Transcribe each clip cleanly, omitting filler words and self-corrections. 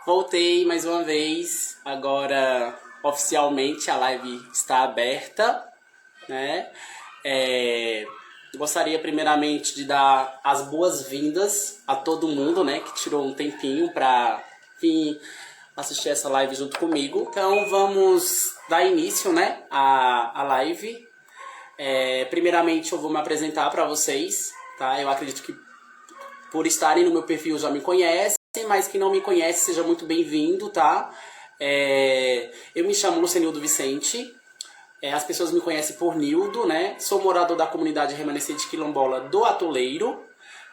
Voltei mais uma vez, agora oficialmente a live está aberta, né? Gostaria primeiramente de dar as boas-vindas a todo mundo, né, que tirou um tempinho para vir assistir essa live junto comigo. Então vamos dar início, né, à live. Primeiramente eu vou me apresentar para vocês, tá? Eu acredito que por estarem no meu perfil já me conhecem, mas quem não me conhece, seja muito bem-vindo, tá? Eu me chamo Lucenildo Vicente, as pessoas me conhecem por Nildo, né? Sou morador da comunidade remanescente quilombola do Atoleiro,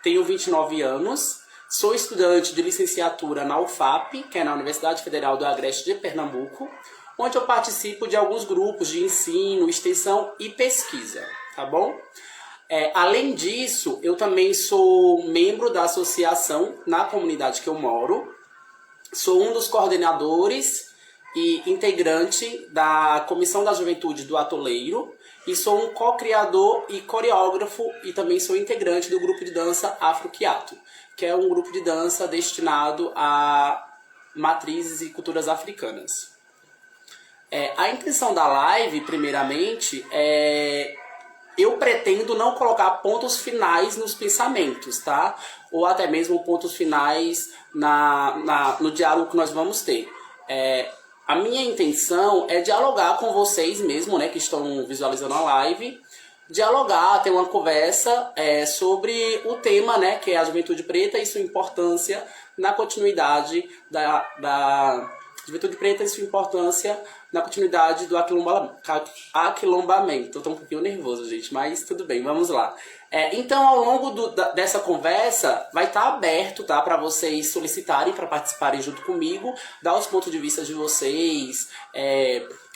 tenho 29 anos, sou estudante de licenciatura na UFAP, que é na Universidade Federal do Agreste de Pernambuco, onde eu participo de alguns grupos de ensino, extensão e pesquisa, tá bom? Além disso, eu também sou membro da associação na comunidade que eu moro, sou um dos coordenadores e integrante da Comissão da Juventude do Atoleiro e sou um co-criador e coreógrafo e também sou integrante do grupo de dança Afro-Quiato, que é um grupo de dança destinado a matrizes e culturas africanas. A intenção da live, primeiramente, eu pretendo não colocar pontos finais nos pensamentos, tá? Ou até mesmo pontos finais no diálogo que nós vamos ter. A minha intenção é dialogar com vocês mesmo, né, que estão visualizando a live, dialogar, ter uma conversa sobre o tema, né, que é a juventude preta e sua importância na continuidade da juventude preta e sua importância na continuidade do aquilombamento. Eu tô um pouquinho nervoso, gente, mas tudo bem, vamos lá. Então, ao longo dessa conversa, vai estar aberto, tá, para vocês solicitarem, para participarem junto comigo, dar os pontos de vista de vocês,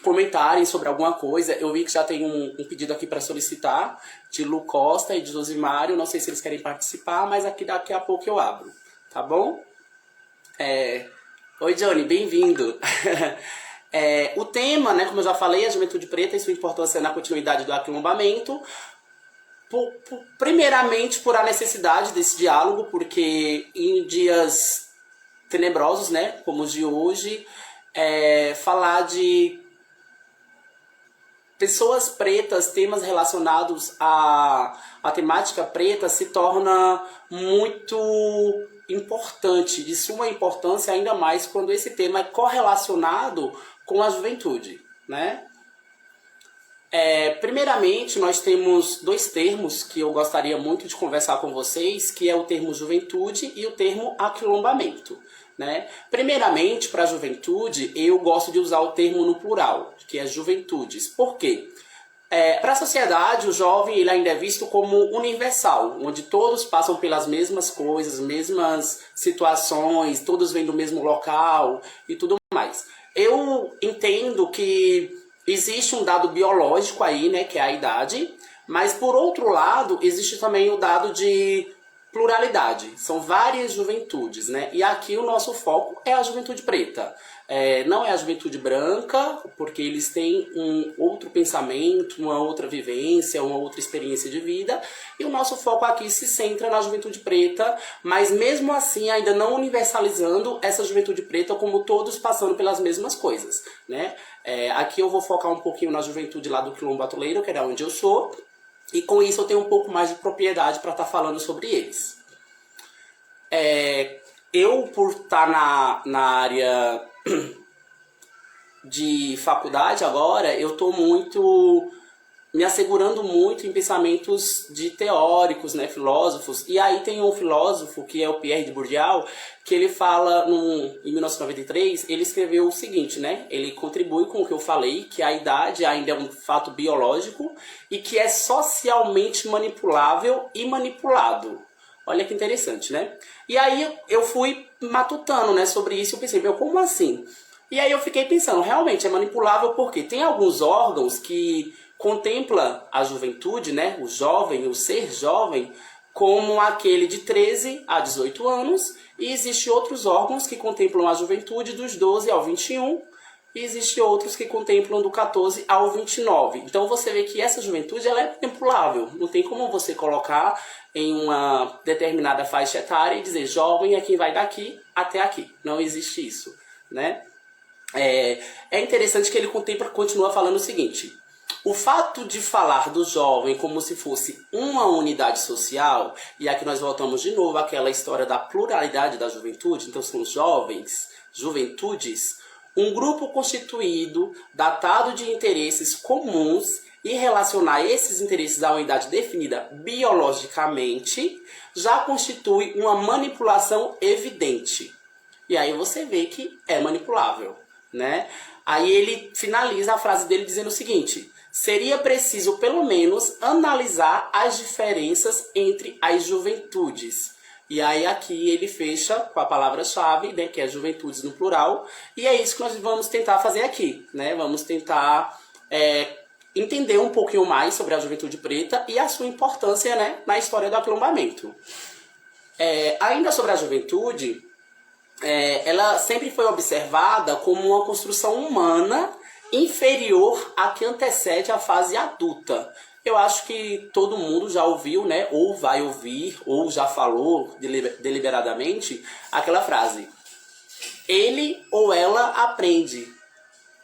comentarem sobre alguma coisa. Eu vi que já tem um pedido aqui para solicitar, de Lu Costa e de Josimário. Não sei se eles querem participar, mas daqui a pouco eu abro, tá bom? Oi, Johnny, bem-vindo. O tema, né, como eu já falei, a juventude preta e sua importância na continuidade do aquilombamento. Primeiramente, por a necessidade desse diálogo, porque em dias tenebrosos, né, como os de hoje, falar de pessoas pretas, temas relacionados à temática preta se torna muito importante, de suma importância, ainda mais quando esse tema é correlacionado com a juventude, né? Primeiramente, nós temos dois termos que eu gostaria muito de conversar com vocês, que é o termo juventude e o termo aquilombamento, né? Primeiramente, para a juventude, eu gosto de usar o termo no plural, que é juventudes. Por quê? Para a sociedade, o jovem ele ainda é visto como universal, onde todos passam pelas mesmas coisas, mesmas situações, todos vêm do mesmo local e tudo mais. Eu entendo que existe um dado biológico aí, né, que é a idade, mas por outro lado, existe também o dado de pluralidade. São várias juventudes, né? E aqui o nosso foco é a juventude preta. Não é a juventude branca, porque eles têm um outro pensamento, uma outra vivência, uma outra experiência de vida. E o nosso foco aqui se centra na juventude preta, mas mesmo assim ainda não universalizando essa juventude preta como todos passando pelas mesmas coisas, né? Aqui eu vou focar um pouquinho na juventude lá do Quilombo Atoleiro, que é onde eu sou. E com isso eu tenho um pouco mais de propriedade para estar falando sobre eles. Eu, por estar na área de faculdade agora, eu estou me assegurando muito em pensamentos de teóricos, né, filósofos. E aí tem um filósofo, que é o Pierre de Bourdieu, que ele fala, em 1993, ele escreveu o seguinte, né? Ele contribui com o que eu falei, que a idade ainda é um fato biológico e que é socialmente manipulável e manipulado. Olha que interessante, né? E aí eu fui matutando, né, sobre isso e eu pensei, meu, como assim? E aí eu fiquei pensando, realmente é manipulável porque tem alguns órgãos que contempla a juventude, né, o jovem, o ser jovem, como aquele de 13 a 18 anos, e existem outros órgãos que contemplam a juventude dos 12 ao 21, e existem outros que contemplam do 14 ao 29. Então você vê que essa juventude ela é manipulável. Não tem como você colocar em uma determinada faixa etária e dizer jovem é quem vai daqui até aqui. Não existe isso, né? É interessante que ele continua falando o seguinte: o fato de falar do jovem como se fosse uma unidade social, e aqui nós voltamos de novo àquela história da pluralidade da juventude, então são jovens, juventudes, um grupo constituído, datado de interesses comuns, e relacionar esses interesses à unidade definida biologicamente, já constitui uma manipulação evidente. E aí você vê que é manipulável, né? Aí ele finaliza a frase dele dizendo o seguinte: seria preciso pelo menos analisar as diferenças entre as juventudes. E aí aqui ele fecha com a palavra-chave, né, que é juventudes no plural, e é isso que nós vamos tentar fazer aqui, né? Vamos tentar entender um pouquinho mais sobre a juventude preta e a sua importância, né, na história do aquilombamento. Ainda sobre a juventude, ela sempre foi observada como uma construção humana inferior à que antecede a fase adulta. Eu acho que todo mundo já ouviu, né, ou vai ouvir, ou já falou deliberadamente aquela frase: ele ou ela aprende,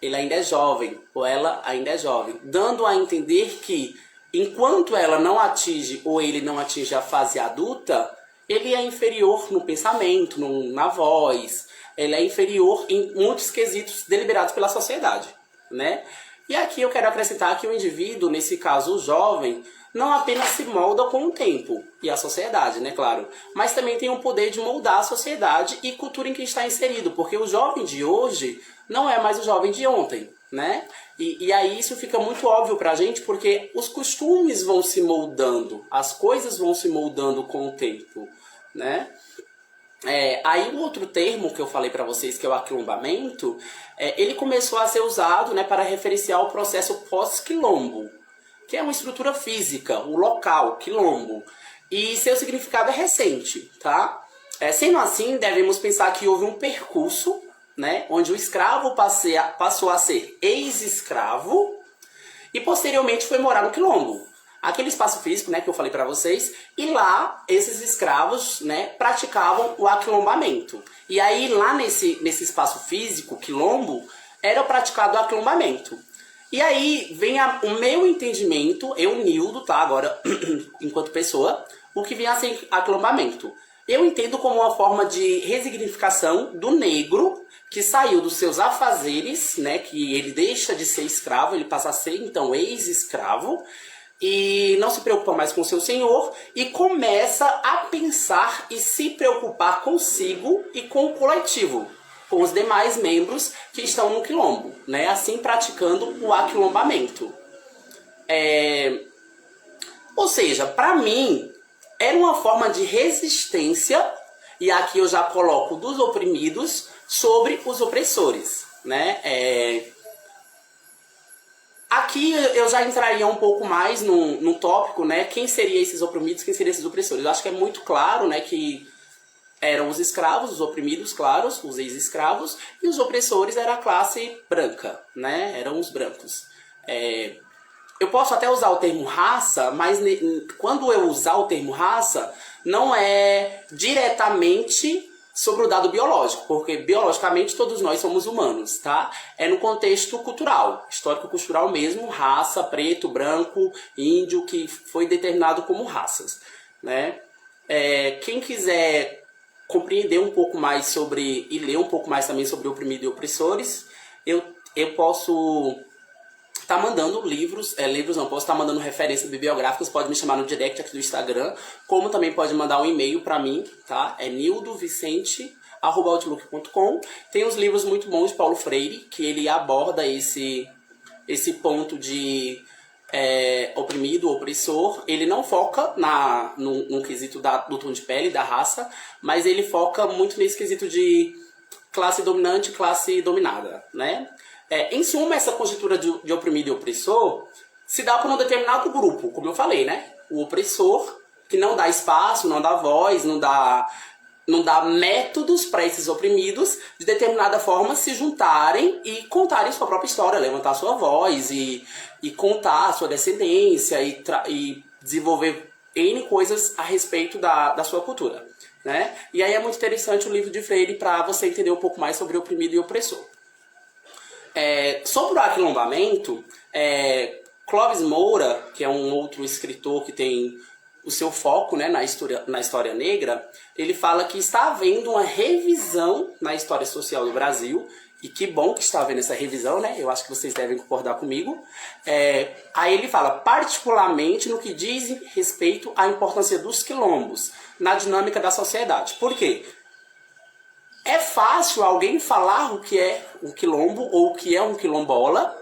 ele ainda é jovem, ou ela ainda é jovem, dando a entender que enquanto ela não atinge ou ele não atinge a fase adulta, ele é inferior no pensamento, na voz, ele é inferior em muitos quesitos deliberados pela sociedade, né? E aqui eu quero acrescentar que o indivíduo, nesse caso o jovem, não apenas se molda com o tempo e a sociedade, né, claro, mas também tem o poder de moldar a sociedade e cultura em que está inserido, porque o jovem de hoje não é mais o jovem de ontem, né? E aí isso fica muito óbvio pra gente, porque os costumes vão se moldando, as coisas vão se moldando com o tempo, né? Aí o outro termo que eu falei para vocês, que é o aquilombamento, ele começou a ser usado, né, para referenciar o processo pós-quilombo, que é uma estrutura física, o local, quilombo, e seu significado é recente, tá? Sendo assim, devemos pensar que houve um percurso, né, onde o escravo passou a ser ex-escravo e posteriormente foi morar no quilombo. Aquele espaço físico, né, que eu falei para vocês, e lá esses escravos, né, praticavam o aquilombamento. E aí lá nesse espaço físico, quilombo, era praticado o aquilombamento. E aí vem o meu entendimento, eu, Nildo, tá, agora, enquanto pessoa, o que vem a ser aquilombamento. Eu entendo como uma forma de resignificação do negro que saiu dos seus afazeres, né, que ele deixa de ser escravo, ele passa a ser, então, ex-escravo, e não se preocupa mais com o seu senhor e começa a pensar e se preocupar consigo e com o coletivo, com os demais membros que estão no quilombo, né? Assim praticando o aquilombamento. Ou seja, para mim, era uma forma de resistência, e aqui eu já coloco dos oprimidos sobre os opressores, né? Aqui eu já entraria um pouco mais no tópico, né? Quem seriam esses oprimidos, quem seriam esses opressores? Eu acho que é muito claro, né, que eram os escravos, os oprimidos, claro, os ex-escravos, e os opressores era a classe branca, né? Eram os brancos. Eu posso até usar o termo raça, mas quando eu usar o termo raça, não é diretamente sobre o dado biológico, porque biologicamente todos nós somos humanos, tá? É no contexto cultural, histórico-cultural mesmo, raça, preto, branco, índio, que foi determinado como raças, né? Quem quiser compreender um pouco mais sobre, e ler um pouco mais também sobre oprimido e opressores, eu posso estar mandando posso estar mandando referências bibliográficas, pode me chamar no direct aqui do Instagram, como também pode mandar um e-mail para mim, tá? É nildovicente@outlook.com. Tem uns livros muito bons de Paulo Freire, que ele aborda esse ponto de oprimido, opressor. Ele não foca no quesito do tom de pele, da raça, mas ele foca muito nesse quesito de classe dominante e classe dominada, né? Em suma, essa conjuntura de oprimido e opressor se dá por um determinado grupo, como eu falei, né? O opressor, que não dá espaço, não dá voz, não dá não dá métodos para esses oprimidos de determinada forma se juntarem e contarem sua própria história, levantar sua voz e contar a sua descendência e desenvolver N coisas a respeito da sua cultura. Né? E aí é muito interessante o livro de Freire para você entender um pouco mais sobre oprimido e opressor. Sobre o aquilombamento, Clóvis Moura, que é um outro escritor que tem o seu foco, né, na história negra, ele fala que está havendo uma revisão na história social do Brasil, e que bom que está havendo essa revisão, né? Eu acho que vocês devem concordar comigo. Aí ele fala, particularmente no que diz respeito à importância dos quilombos na dinâmica da sociedade. Por quê? É fácil alguém falar o que é um quilombo ou o que é um quilombola,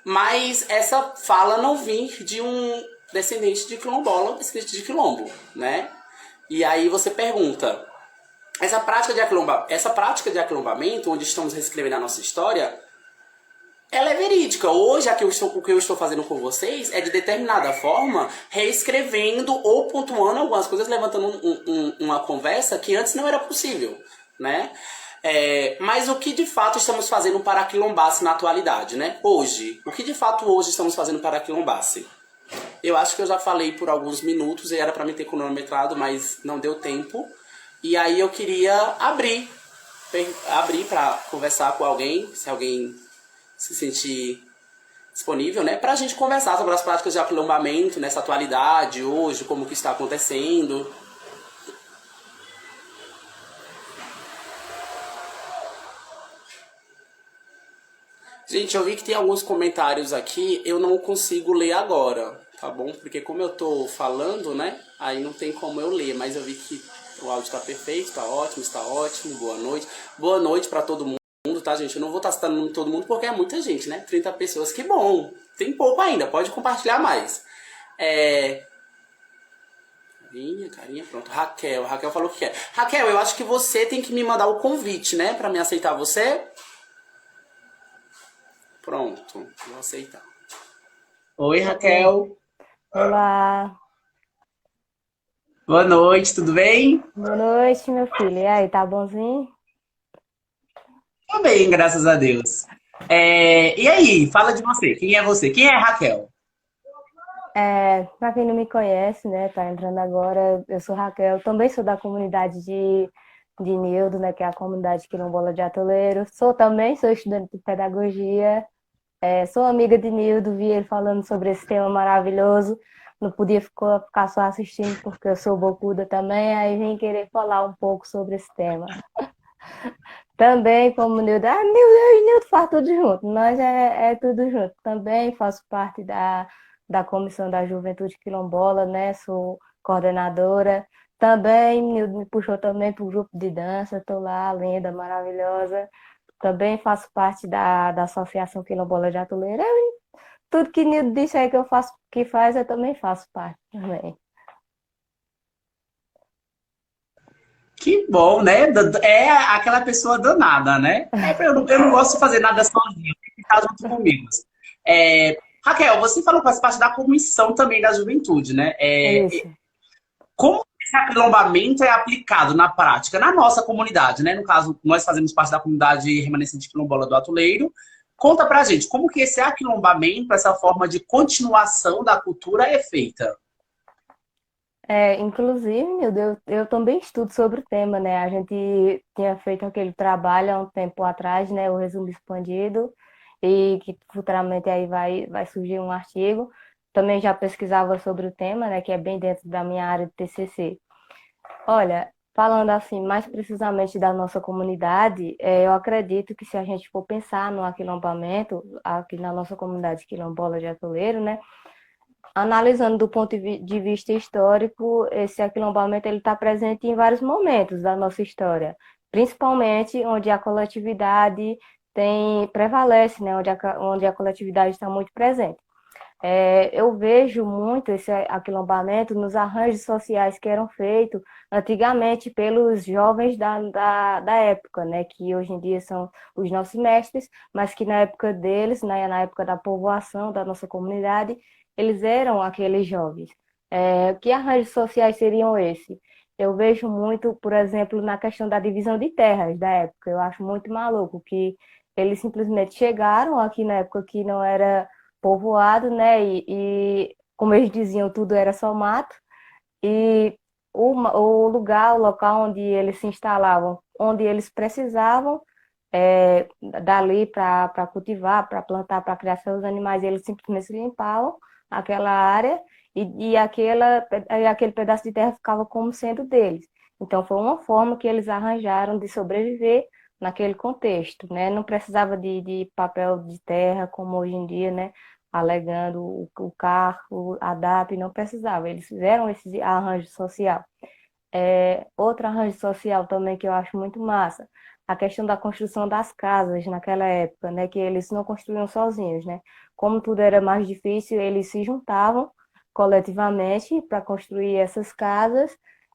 mas essa fala não vir de um descendente de quilombola, descendente de quilombo, né? E aí você pergunta, essa prática de aquilombamento, onde estamos reescrevendo a nossa história, ela é verídica. Hoje, o que eu estou fazendo com vocês é, de determinada forma, reescrevendo ou pontuando algumas coisas, levantando uma conversa que antes não era possível, né? Mas o que de fato estamos fazendo para aquilombar-se na atualidade, né? Hoje, o que de fato hoje estamos fazendo para aquilombar-se? Eu acho que eu já falei por alguns minutos e era para me ter cronometrado, mas não deu tempo. E aí eu queria abrir para conversar com alguém, se alguém se sentir disponível, né? Pra gente conversar sobre as práticas de aquilombamento nessa atualidade, hoje, como que está acontecendo. Gente, eu vi que tem alguns comentários aqui, eu não consigo ler agora, tá bom? Porque como eu tô falando, né? Aí não tem como eu ler, mas eu vi que o áudio tá perfeito, está ótimo, boa noite. Boa noite pra todo mundo, tá, gente? Eu não vou estar citando todo mundo porque é muita gente, né? 30 pessoas, que bom! Tem pouco ainda, pode compartilhar mais. Carinha, pronto. Raquel falou o que quer. Raquel, eu acho que você tem que me mandar o convite, né? Pra me aceitar você. Pronto, vou aceitar. Oi, Raquel. Olá, Boa noite, tudo bem? boa noite, meu filho. E aí, tá bonzinho? Tô bem, graças a Deus. E aí, fala de você. Quem é você? Quem é Raquel? Pra quem não me conhece, né, tá entrando agora, eu sou Raquel, também sou da comunidade de Nildo, né, que é a comunidade quilombola de Atoleiro. Sou estudante de pedagogia, sou amiga de Nildo, vi ele falando sobre esse tema maravilhoso. Não podia ficar só assistindo porque eu sou bocuda também, aí vim querer falar um pouco sobre esse tema. Também, como Nildo, Nildo, eu e Nildo faz tudo junto, nós é tudo junto. Também faço parte da Comissão da Juventude Quilombola, né? Sou coordenadora. Também, Nildo me puxou também para o grupo de dança, estou lá, linda, maravilhosa. Também faço parte da Associação Quilombola de Atoleiro. Tudo que Nildo disse aí que eu faço, que faz, eu também faço parte também. Que bom, né? É aquela pessoa danada, né? Eu não gosto de fazer nada sozinho, tem que estar junto comigo. Raquel, você falou que faz parte da comissão também da juventude, né? Isso. Como esse aquilombamento é aplicado na prática, na nossa comunidade, né? No caso, nós fazemos parte da comunidade remanescente quilombola do Atoleiro. Conta pra gente, como que esse aquilombamento, essa forma de continuação da cultura é feita? Inclusive, meu Deus, eu também estudo sobre o tema, né? A gente tinha feito aquele trabalho há um tempo atrás, né? O resumo expandido, e que futuramente aí vai surgir um artigo. Também já pesquisava sobre o tema, né? Que é bem dentro da minha área de TCC. Olha, falando assim, mais precisamente da nossa comunidade, eu acredito que se a gente for pensar no aquilombamento, aqui na nossa comunidade quilombola de Atoleiro, né? Analisando do ponto de vista histórico, esse aquilombamento ele está presente em vários momentos da nossa história, principalmente onde a coletividade prevalece, né? Onde a coletividade está muito presente. Eu vejo muito esse aquilombamento nos arranjos sociais que eram feitos antigamente pelos jovens da época, né? Que hoje em dia são os nossos mestres, mas que na época deles, né? Na época da povoação da nossa comunidade, eles eram aqueles jovens. Que arranjos sociais seriam esses? eu vejo muito, por exemplo, na questão da divisão de terras da época. Eu acho muito maluco que eles simplesmente chegaram aqui na época que não era povoado, né? Como eles diziam, tudo era só mato. E o lugar, o local onde eles se instalavam, onde eles precisavam dali para cultivar, para plantar, para criar seus animais, eles simplesmente limpavam aquela área e aquele pedaço de terra ficava como sendo deles. Então, foi uma forma que eles arranjaram de sobreviver naquele contexto, né? Não precisava de papel de terra como hoje em dia, né? Alegando o carro, a DAP, não precisava. Eles fizeram esse arranjo social. Outro arranjo social também que eu acho muito massa, a questão da construção das casas naquela época, né? Que eles não construíam sozinhos, né? Como tudo era mais difícil, eles se juntavam coletivamente para construir essas casas,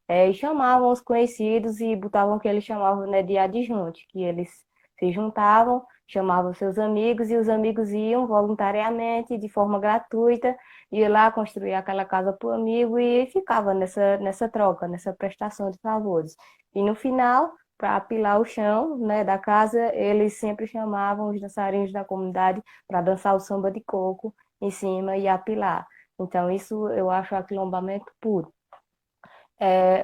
e chamavam os conhecidos e botavam o que eles chamavam, né, de adjunte, que eles se juntavam, chamavam seus amigos e os amigos iam voluntariamente, de forma gratuita, ia lá construir aquela casa para o amigo e ficava nessa troca, nessa prestação de favores. E no final, para apilar o chão, né, da casa, eles sempre chamavam os dançarinos da comunidade para dançar o samba de coco em cima e apilar. Então, isso eu acho aquilombamento puro.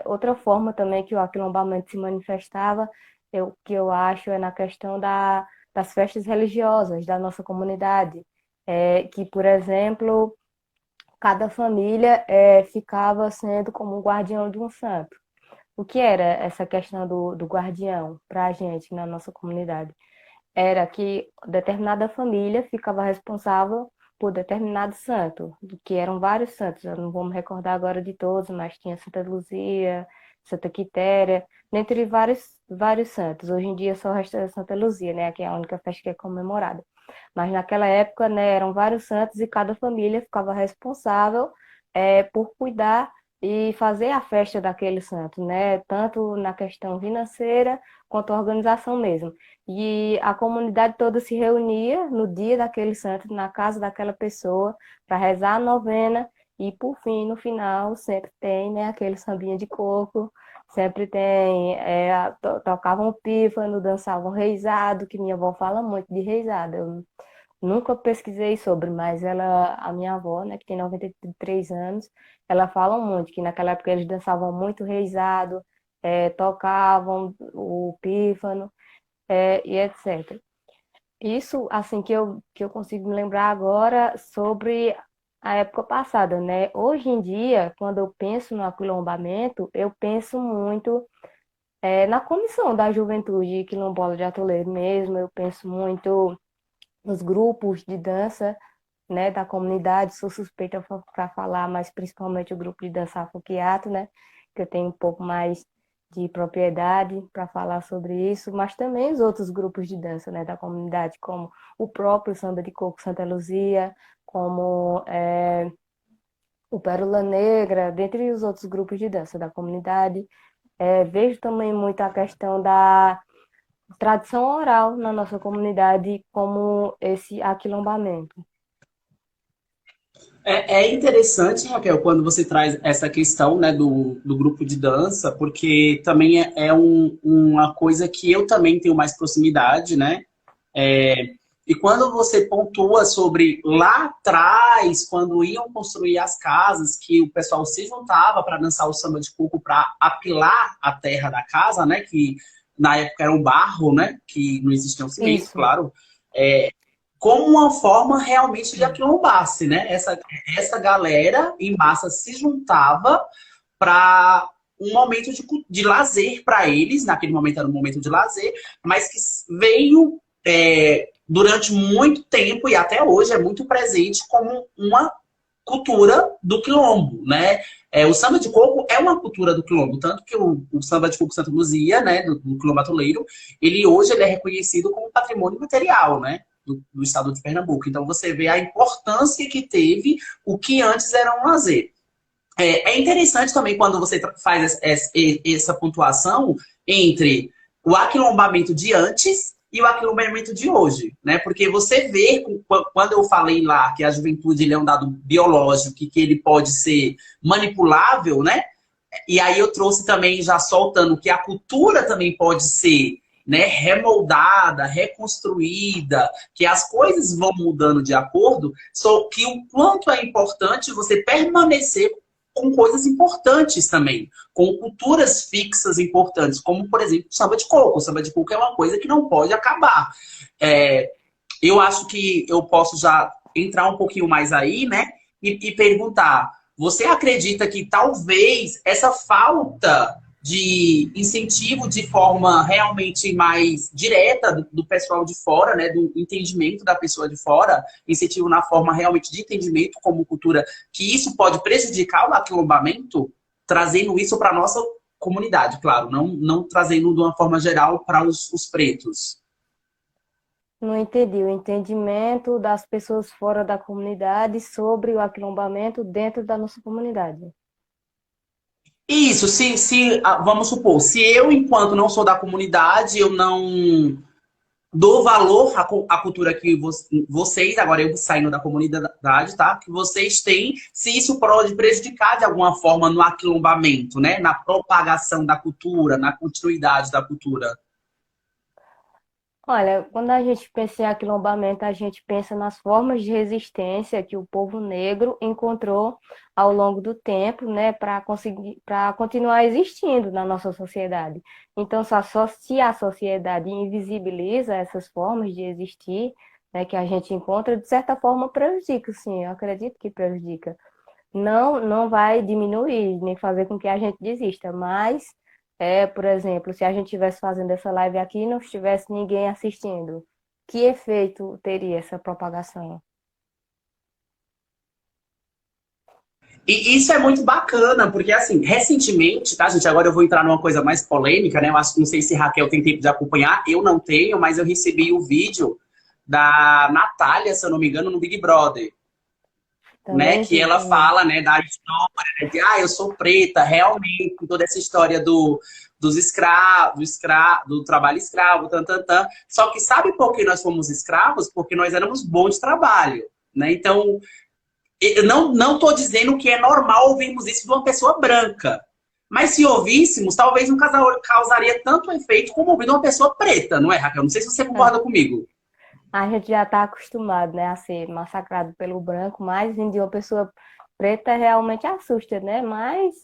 Outra forma também que o aquilombamento se manifestava, que eu acho, é na questão das festas religiosas da nossa comunidade. Que, por exemplo, cada família ficava sendo como um guardião de um santo. O que era essa questão do guardião para a gente na nossa comunidade? Era que determinada família ficava responsável por determinado santo, que eram vários santos, eu não vou me recordar agora de todos, mas tinha Santa Luzia, Santa Quitéria, dentre vários santos. Hoje em dia só resta Santa Luzia, né, que é a única festa que é comemorada. Mas naquela época, né, eram vários santos e cada família ficava responsável por cuidar e fazer a festa daquele santo, né, tanto na questão financeira quanto a organização mesmo. E a comunidade toda se reunia no dia daquele santo, na casa daquela pessoa, para rezar a novena. E, por fim, no final, sempre tem, né, aquele sambinha de coco, sempre tem, tocavam pífano, dançavam reizado, que minha avó fala muito de reizado. Eu nunca pesquisei sobre, mas a minha avó, né, que tem 93 anos, ela fala muito que naquela época eles dançavam muito reizado, tocavam o pífano, e etc. Isso, assim, que eu consigo me lembrar agora sobre a época passada, né? Hoje em dia, quando eu penso no aquilombamento, eu penso muito na comissão da juventude quilombola de Atoleiro mesmo, eu penso muito nos grupos de dança, né, da comunidade, sou suspeita para falar, mas principalmente o grupo de dança Afoquiato, né, que eu tenho um pouco mais de propriedade para falar sobre isso, mas também os outros grupos de dança, né, da comunidade, como o próprio Samba de Coco Santa Luzia, como o Pérola Negra, dentre os outros grupos de dança da comunidade. Vejo também muito a questão da tradição oral na nossa comunidade, como esse aquilombamento. É interessante, Raquel, quando você traz essa questão, né, do grupo de dança, porque também uma coisa que eu também tenho mais proximidade, né? E quando você pontua sobre lá atrás, quando iam construir as casas, que o pessoal se juntava para dançar o samba de coco para apilar a terra da casa, né? Que na época era um barro, né? Que não existia um cimento, Isso. claro. Como uma forma realmente de aquilombar-se, né? Essa galera em massa se juntava para um momento de lazer para eles, naquele momento era um momento de lazer, mas que veio durante muito tempo e até hoje é muito presente como uma cultura do quilombo, né? O samba de coco é uma cultura do quilombo, tanto que o samba de coco Santa Luzia, né, do quilombo atoleiro, ele é reconhecido como patrimônio material, né? Do estado de Pernambuco. Então você vê a importância que teve o que antes era um lazer. É interessante também quando você faz essa pontuação entre o aquilombamento de antes e o aquilombamento de hoje, né? Porque você vê, quando eu falei lá que a juventude ele é um dado biológico, que ele pode ser manipulável, né? E aí eu trouxe também, já soltando, que a cultura também pode ser, né, remoldada, reconstruída, que as coisas vão mudando de acordo, só que o quanto é importante você permanecer com coisas importantes também, com culturas fixas importantes, como, por exemplo, o samba de coco. O samba de coco é uma coisa que não pode acabar. Eu acho que eu posso já entrar um pouquinho mais aí, né? E perguntar, você acredita que talvez essa falta de incentivo de forma realmente mais direta do pessoal de fora, né? Do entendimento da pessoa de fora, incentivo na forma realmente de entendimento como cultura, que isso pode prejudicar o aquilombamento, trazendo isso para a nossa comunidade, claro, não trazendo de uma forma geral para os pretos. Não entendi o entendimento das pessoas fora da comunidade sobre o aquilombamento dentro da nossa comunidade. Isso, vamos supor, se eu, enquanto não sou da comunidade, eu não dou valor à cultura que vocês, agora eu saindo da comunidade, tá? Que vocês têm, se isso pode prejudicar de alguma forma no aquilombamento, né? Na propagação da cultura, na continuidade da cultura. Olha, quando a gente pensa em aquilombamento, a gente pensa nas formas de resistência que o povo negro encontrou ao longo do tempo, né, para continuar existindo na nossa sociedade. Então, se a sociedade invisibiliza essas formas de existir, né, que a gente encontra, de certa forma prejudica, sim, eu acredito que prejudica. Não vai diminuir, nem fazer com que a gente desista, mas por exemplo, se a gente estivesse fazendo essa live aqui e não estivesse ninguém assistindo, que efeito teria essa propagação? E isso é muito bacana, porque assim, recentemente, tá, gente? Agora eu vou entrar numa coisa mais polêmica, né? Eu acho que não sei se Raquel tem tempo de acompanhar, eu não tenho, mas eu recebi o vídeo da Natália, se eu não me engano, no Big Brother. Né, Também que vi ela também. fala, né, da história, né, de eu sou preta, realmente, com toda essa história dos escravos, do trabalho escravo, tan, tan, tan. Só que sabe por que nós fomos escravos? Porque nós éramos bons de trabalho, né? Então, eu não tô dizendo que é normal ouvirmos isso de uma pessoa branca. Mas se ouvíssemos, talvez não causaria tanto efeito como ouvir de uma pessoa preta, não é, Raquel? Não sei se você É. concorda comigo. A gente já está acostumado, né, a ser massacrado pelo branco, mas vindo de uma pessoa preta realmente assusta, né? Mas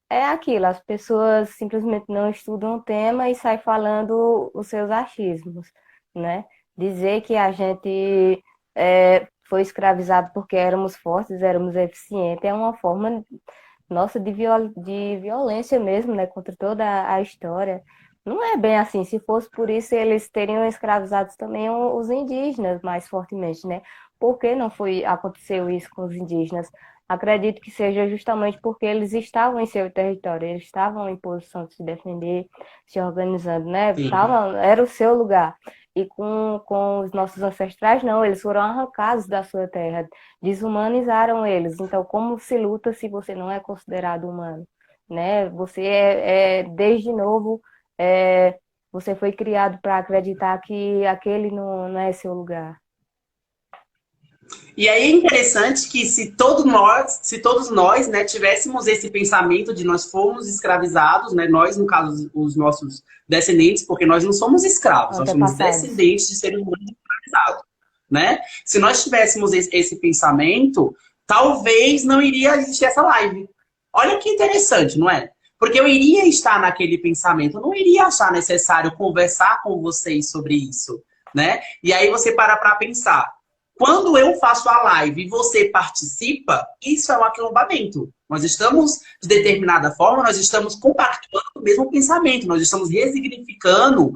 é aquilo, as pessoas simplesmente não estudam o tema e saem falando os seus achismos, né? Dizer que a gente foi escravizado porque éramos fortes, éramos eficientes, é uma forma, nossa, de violência mesmo, né? Contra toda a história. Não é bem assim. Se fosse por isso, eles teriam escravizados também os indígenas mais fortemente, né? Por que não aconteceu isso com os indígenas? Acredito que seja justamente porque eles estavam em seu território, eles estavam em posição de se defender, se organizando, né? Sim. Era o seu lugar. E com os nossos ancestrais, não, eles foram arrancados da sua terra, desumanizaram eles. Então, como se luta se você não é considerado humano, né? Você desde novo, é, você foi criado para acreditar que aquele não é seu lugar. E aí é interessante que se todos nós, né, tivéssemos esse pensamento de nós fomos escravizados, né, nós, no caso, os nossos descendentes, porque nós não somos escravos, nós somos Antepassados. descendentes de seres humanos escravizados, né? Se nós tivéssemos esse pensamento, talvez não iria existir essa live. Olha que interessante, não é? Porque eu iria estar naquele pensamento, eu não iria achar necessário conversar com vocês sobre isso, né? E aí você para pensar. Quando eu faço a live e você participa, isso é um aquilombamento. Nós estamos, de determinada forma, nós estamos compartilhando o mesmo pensamento, nós estamos resignificando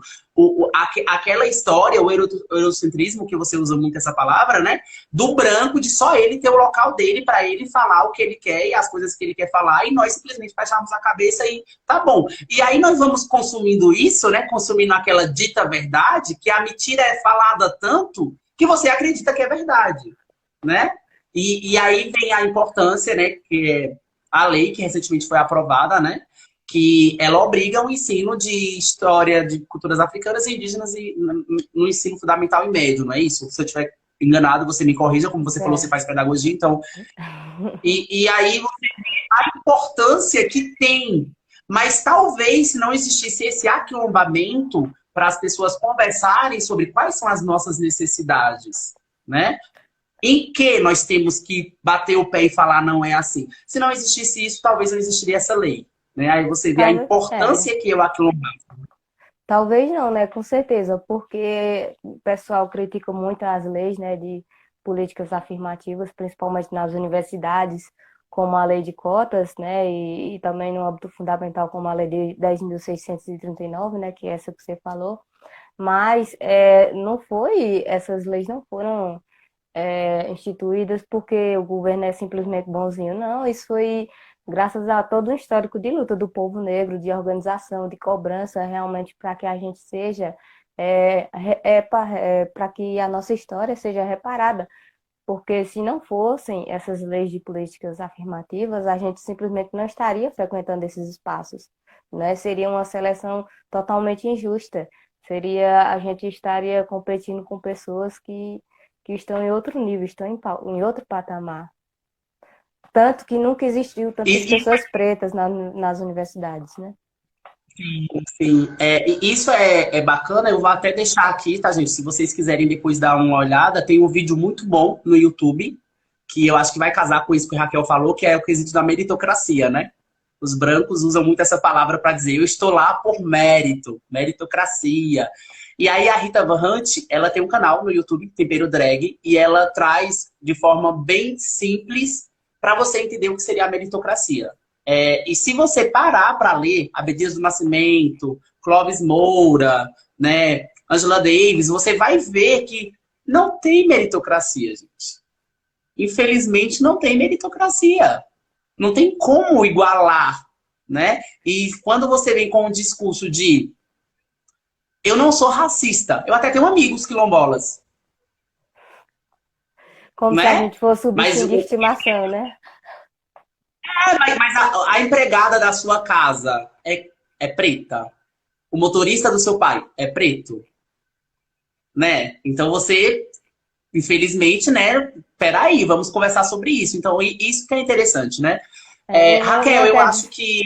aquela história, o eurocentrismo, que você usa muito essa palavra, né? Do branco, de só ele ter o local dele para ele falar o que ele quer e as coisas que ele quer falar, e nós simplesmente baixarmos a cabeça e tá bom. E aí nós vamos consumindo isso, né? Consumindo aquela dita verdade, que a mentira é falada tanto que você acredita que é verdade, né? E aí vem a importância, né? Que é a lei que recentemente foi aprovada, né? Que ela obriga o ensino de história de culturas africanas e indígenas no ensino fundamental e médio, não é isso? Se eu estiver enganado, você me corrija, como você falou, você É. faz pedagogia, então. E aí importância que tem. Mas talvez, se não existisse esse aquilombamento para as pessoas conversarem sobre quais são as nossas necessidades, né? Em que nós temos que bater o pé e falar não é assim. Se não existisse isso, talvez não existiria essa lei. Né? Aí você vê a importância que é o aquilombamento. Talvez não, né? Com certeza, porque o pessoal critica muito as leis, né, de políticas afirmativas, principalmente nas universidades, como a lei de cotas, né, e também no âmbito fundamental, como a lei de 10.639, né, que é essa que você falou. Mas não foi, essas leis não foram instituídas porque o governo é simplesmente bonzinho. Não, isso foi graças a todo um histórico de luta do povo negro, de organização, de cobrança, realmente para que a gente seja, para que a nossa história seja reparada. Porque se não fossem essas leis de políticas afirmativas, a gente simplesmente não estaria frequentando esses espaços, né? Seria uma seleção totalmente injusta. A gente estaria competindo com pessoas que estão em outro nível, estão em outro patamar. Tanto que nunca existiu tantas pessoas pretas nas universidades, né? Sim, sim. E isso é bacana, eu vou até deixar aqui, tá, gente? Se vocês quiserem depois dar uma olhada, tem um vídeo muito bom no YouTube, que eu acho que vai casar com isso que a Raquel falou, que é o quesito da meritocracia, né? Os brancos usam muito essa palavra para dizer, eu estou lá por mérito, meritocracia. E aí a Rita Van Hunt, ela tem um canal no YouTube, Tempero Drag, e ela traz de forma bem simples para você entender o que seria a meritocracia. E se você parar para ler Abdias do Nascimento, Clóvis Moura, né, Angela Davis, você vai ver que não tem meritocracia, gente. Infelizmente, não tem meritocracia. Não tem como igualar, né? E quando você vem com um discurso de eu não sou racista, eu até tenho amigos quilombolas. Como né? se a gente fosse o Mas bichinho de estimação, né? Mas a empregada da sua casa é preta? O motorista do seu pai é preto? Né? Então você, infelizmente, né? Peraí, vamos conversar sobre isso. Então, isso que é interessante, né? Raquel, eu acho que.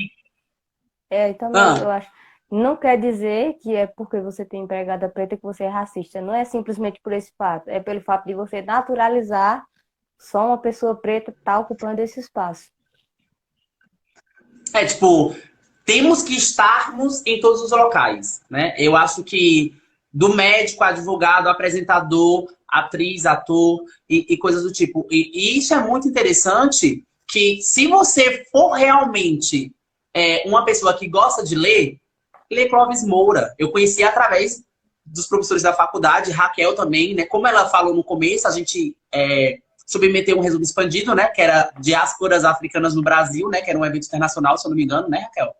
Também eu acho. Não quer dizer que é porque você tem empregada preta que você é racista. Não é simplesmente por esse fato. É pelo fato de você naturalizar só uma pessoa preta tá ocupando esse espaço. Tipo, temos que estarmos em todos os locais, né? Eu acho que do médico, advogado, apresentador, atriz, ator e coisas do tipo. E isso é muito interessante, que se você for realmente uma pessoa que gosta de ler, lê Clóvis Moura. Eu conheci através dos professores da faculdade, Raquel também, né? Como ela falou no começo, a gente submeteu um resumo expandido, né? Que era Diásporas Africanas no Brasil, né? Que era um evento internacional, se eu não me engano, né, Raquel?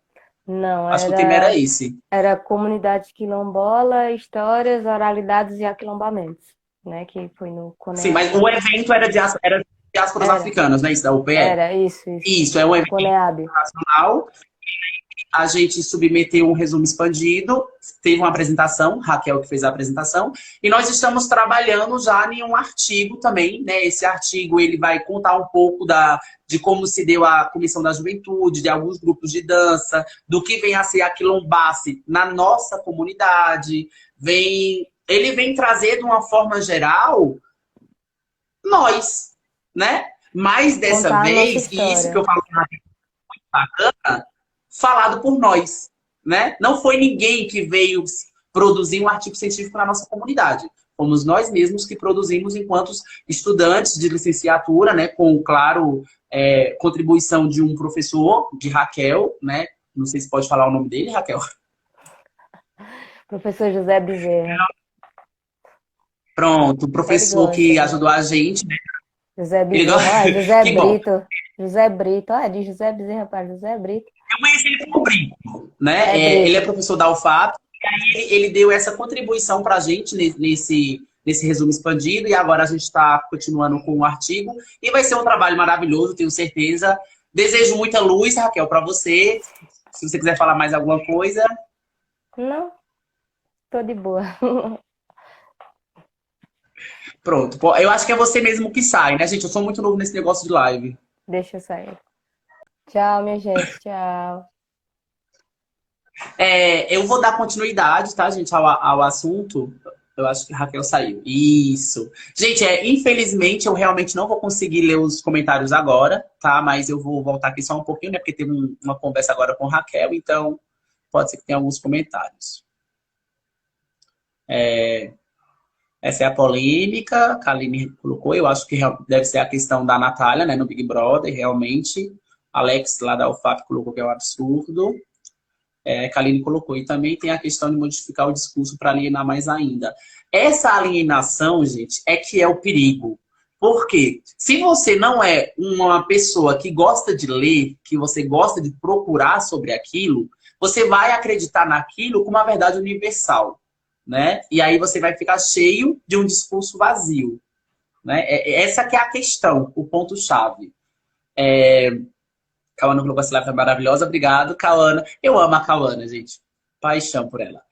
Não, Acho que o tema era esse. Era Comunidade Quilombola, Histórias, Oralidades e Aquilombamentos, né? Que foi no CONEAB. Sim, mas o evento era Diásporas Africanas, né? Isso da UPE? Era, isso. Isso, é um evento CONEAB. internacional. A gente submeteu um resumo expandido, teve uma apresentação, Raquel que fez a apresentação, e nós estamos trabalhando já em um artigo também, né? Esse artigo ele vai contar um pouco de como se deu a Comissão da Juventude, de alguns grupos de dança, do que vem a ser a quilombace na nossa comunidade. Ele vem trazer de uma forma geral nós, né? Mas dessa Contar a vez, nossa e isso história. que eu falo que é muito bacana, falado por nós, né? Não foi ninguém que veio produzir um artigo científico na nossa comunidade. Fomos nós mesmos que produzimos enquanto estudantes de licenciatura, né? Com, claro, contribuição de um professor, de Raquel, né? Não sei se pode falar o nome dele, Raquel. Professor José Bezerra. Pronto, o professor que ajudou a gente, né? José Bezerra, José Que bom. Brito. José Brito, de José Bezerra para José Brito. Eu conheci ele como Brito, né? Ele é professor da UFAP, e aí ele deu essa contribuição para a gente nesse resumo expandido, e agora a gente está continuando com o artigo, e vai ser um trabalho maravilhoso, tenho certeza. Desejo muita luz, Raquel, para você. Se você quiser falar mais alguma coisa. Não, tô de boa. Pronto, eu acho que é você mesmo que sai, né, gente? Eu sou muito novo nesse negócio de live. Deixa eu sair. Tchau, minha gente. Tchau. Eu vou dar continuidade, tá, gente, ao assunto. Eu acho que a Raquel saiu. Isso. Gente, infelizmente eu realmente não vou conseguir ler os comentários agora, tá? Mas eu vou voltar aqui só um pouquinho, né? Porque teve uma conversa agora com a Raquel, então pode ser que tenha alguns comentários. Essa é a polêmica, a Aline colocou. Eu acho que deve ser a questão da Natália, né, no Big Brother, realmente. Alex, lá da UFAP, colocou que é um absurdo. Que a Aline colocou. E também tem a questão de modificar o discurso para alienar mais ainda. Essa alienação, gente, é que é o perigo. Porque se você não é uma pessoa que gosta de ler, que você gosta de procurar sobre aquilo, você vai acreditar naquilo como uma verdade universal, né? E aí você vai ficar cheio de um discurso vazio, né? Essa que é a questão, o ponto-chave. Cauana colocou essa live maravilhosa. Obrigado, Cauana. Eu amo a Cauana, gente. Paixão por ela.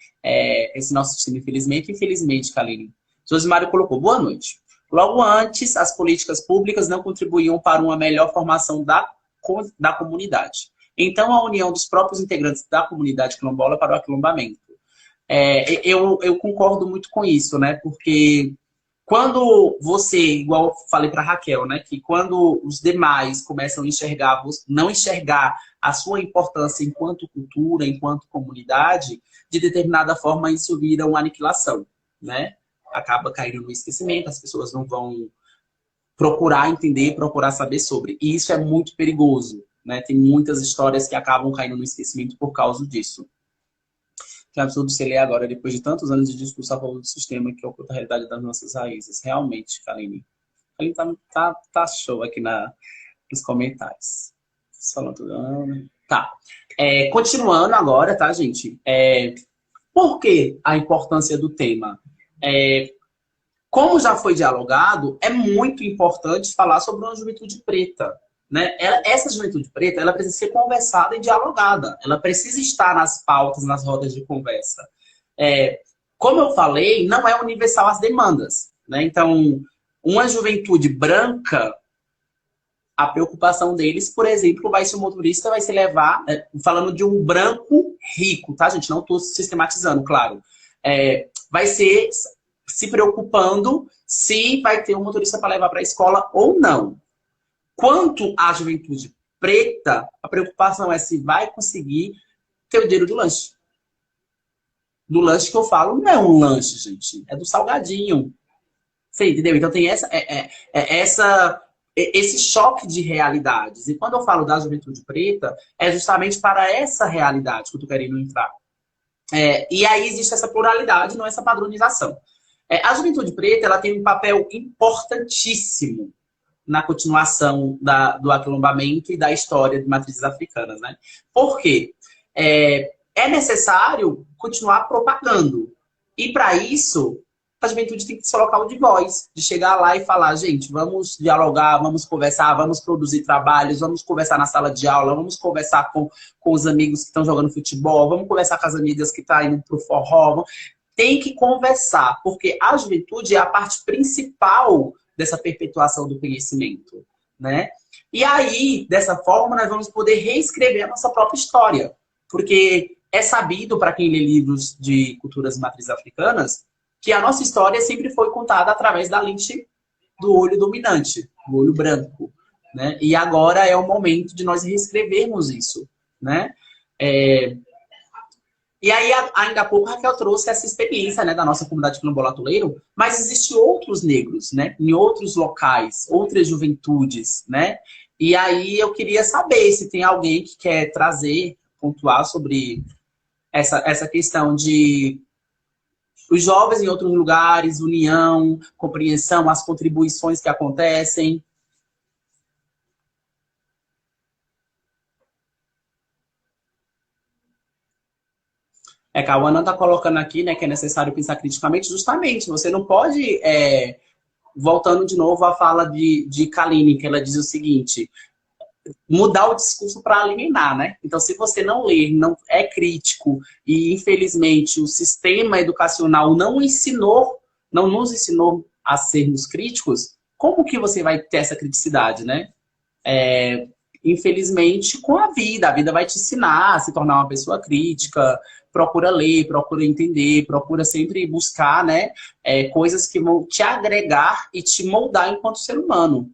Esse nosso time, infelizmente, Kaline. Josimário colocou, boa noite. Logo antes, as políticas públicas não contribuíam para uma melhor formação da comunidade. Então, a união dos próprios integrantes da comunidade quilombola para o aquilombamento. Eu concordo muito com isso, né? Porque quando você, igual eu falei para Raquel, né? Que quando os demais começam a não enxergar a sua importância enquanto cultura, enquanto comunidade, de determinada forma isso vira uma aniquilação, né? Acaba caindo no esquecimento, as pessoas não vão procurar entender, procurar saber sobre. E isso é muito perigoso, né? Tem muitas histórias que acabam caindo no esquecimento por causa disso. Que absurdo você ler agora, depois de tantos anos de discurso a favor do sistema que oculta a realidade das nossas raízes. Realmente, Kaline. Kaline tá show aqui nos comentários. Tá. Continuando agora, tá, gente? Por que a importância do tema? Como já foi dialogado, é muito importante falar sobre uma juventude preta. Né? Essa juventude preta, ela precisa ser conversada e dialogada. Ela precisa estar nas pautas, nas rodas de conversa. Como eu falei, não é universal as demandas. Né? Então, uma juventude branca, a preocupação deles, por exemplo, vai ser o motorista, vai se levar, falando de um branco rico, tá, gente? Não estou sistematizando, claro. Vai ser se preocupando se vai ter um motorista para levar para a escola ou não. Quanto à juventude preta, a preocupação é se vai conseguir ter o dinheiro do lanche. Do lanche que eu falo não é um lanche, gente. É do salgadinho. Você entendeu? Então tem esse choque de realidades. E quando eu falo da juventude preta, é justamente para essa realidade que eu estou querendo entrar. E aí existe essa pluralidade, não essa padronização. A juventude preta, ela tem um papel importantíssimo na continuação do aquilombamento e da história de matrizes africanas, né? Por quê? É necessário continuar propagando. E para isso, a juventude tem que ter seu local de voz, de chegar lá e falar, gente, vamos dialogar, vamos conversar, vamos produzir trabalhos, vamos conversar na sala de aula, vamos conversar com os amigos que estão jogando futebol, vamos conversar com as amigas que estão indo pro forró. Tem que conversar, porque a juventude é a parte principal dessa perpetuação do conhecimento, né? E aí, dessa forma, nós vamos poder reescrever a nossa própria história. Porque é sabido, para quem lê livros de culturas matrizes africanas, que a nossa história sempre foi contada através da lente do olho dominante, do olho branco, né? E agora é o momento de nós reescrevermos isso, né? E aí, ainda há pouco, a Raquel trouxe essa experiência, né, da nossa comunidade quilombola Atuleiro, mas existem outros negros, né, em outros locais, outras juventudes, né? E aí eu queria saber se tem alguém que quer trazer, pontuar sobre essa questão de os jovens em outros lugares, união, compreensão, as contribuições que acontecem. Cauana está colocando aqui, né, que é necessário pensar criticamente, justamente, você não pode, voltando de novo à fala de Kaline, que ela diz o seguinte, mudar o discurso para eliminar, né? Então, se você não lê, não é crítico, e infelizmente o sistema educacional não nos ensinou a sermos críticos, como que você vai ter essa criticidade, né? infelizmente, com a vida. A vida vai te ensinar a se tornar uma pessoa crítica, procura ler, procura entender, procura sempre buscar, né, coisas que vão te agregar e te moldar enquanto ser humano.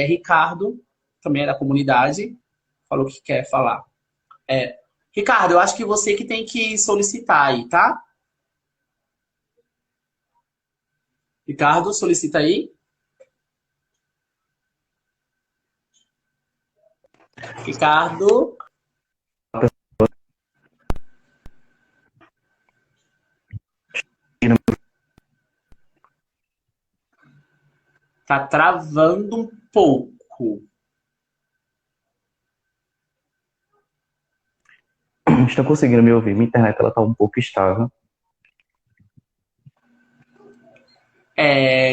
Ricardo, também é da comunidade, falou que quer falar. Ricardo, eu acho que você que tem que solicitar aí, tá? Ricardo, solicita aí. Ricardo. Tá travando um pouco. Estão conseguindo me ouvir? Minha internet ela tá um pouco estável.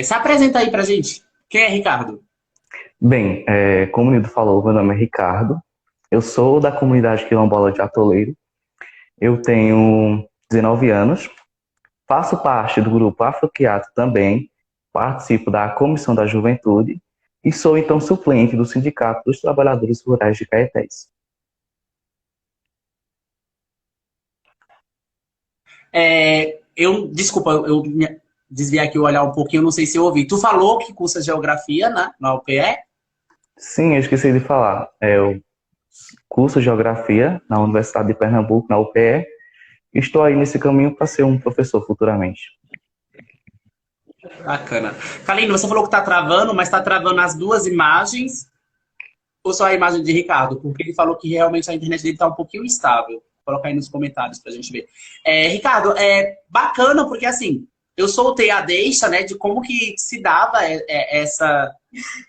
Se apresenta aí pra gente. Quem é Ricardo? Bem, como o Nildo falou, meu nome é Ricardo. Eu sou da comunidade quilombola de Atoleiro. Eu tenho 19 anos. Faço parte do grupo Afroquiato também. Participo da Comissão da Juventude. E sou, então, suplente do Sindicato dos Trabalhadores Rurais de Caetés. Desculpa, eu me desviar aqui o olhar um pouquinho, não sei se eu ouvi. Tu falou que cursa Geografia na UPE? Sim, eu esqueci de falar. Eu curso Geografia na Universidade de Pernambuco, na UPE. Estou aí nesse caminho para ser um professor futuramente. Bacana. Kaline, você falou que tá travando, mas tá travando as duas imagens ou só a imagem de Ricardo? Porque ele falou que realmente a internet dele tá um pouquinho instável. Vou colocar aí nos comentários pra gente ver. Ricardo, bacana porque assim, eu soltei a deixa, né, de como que se dava essa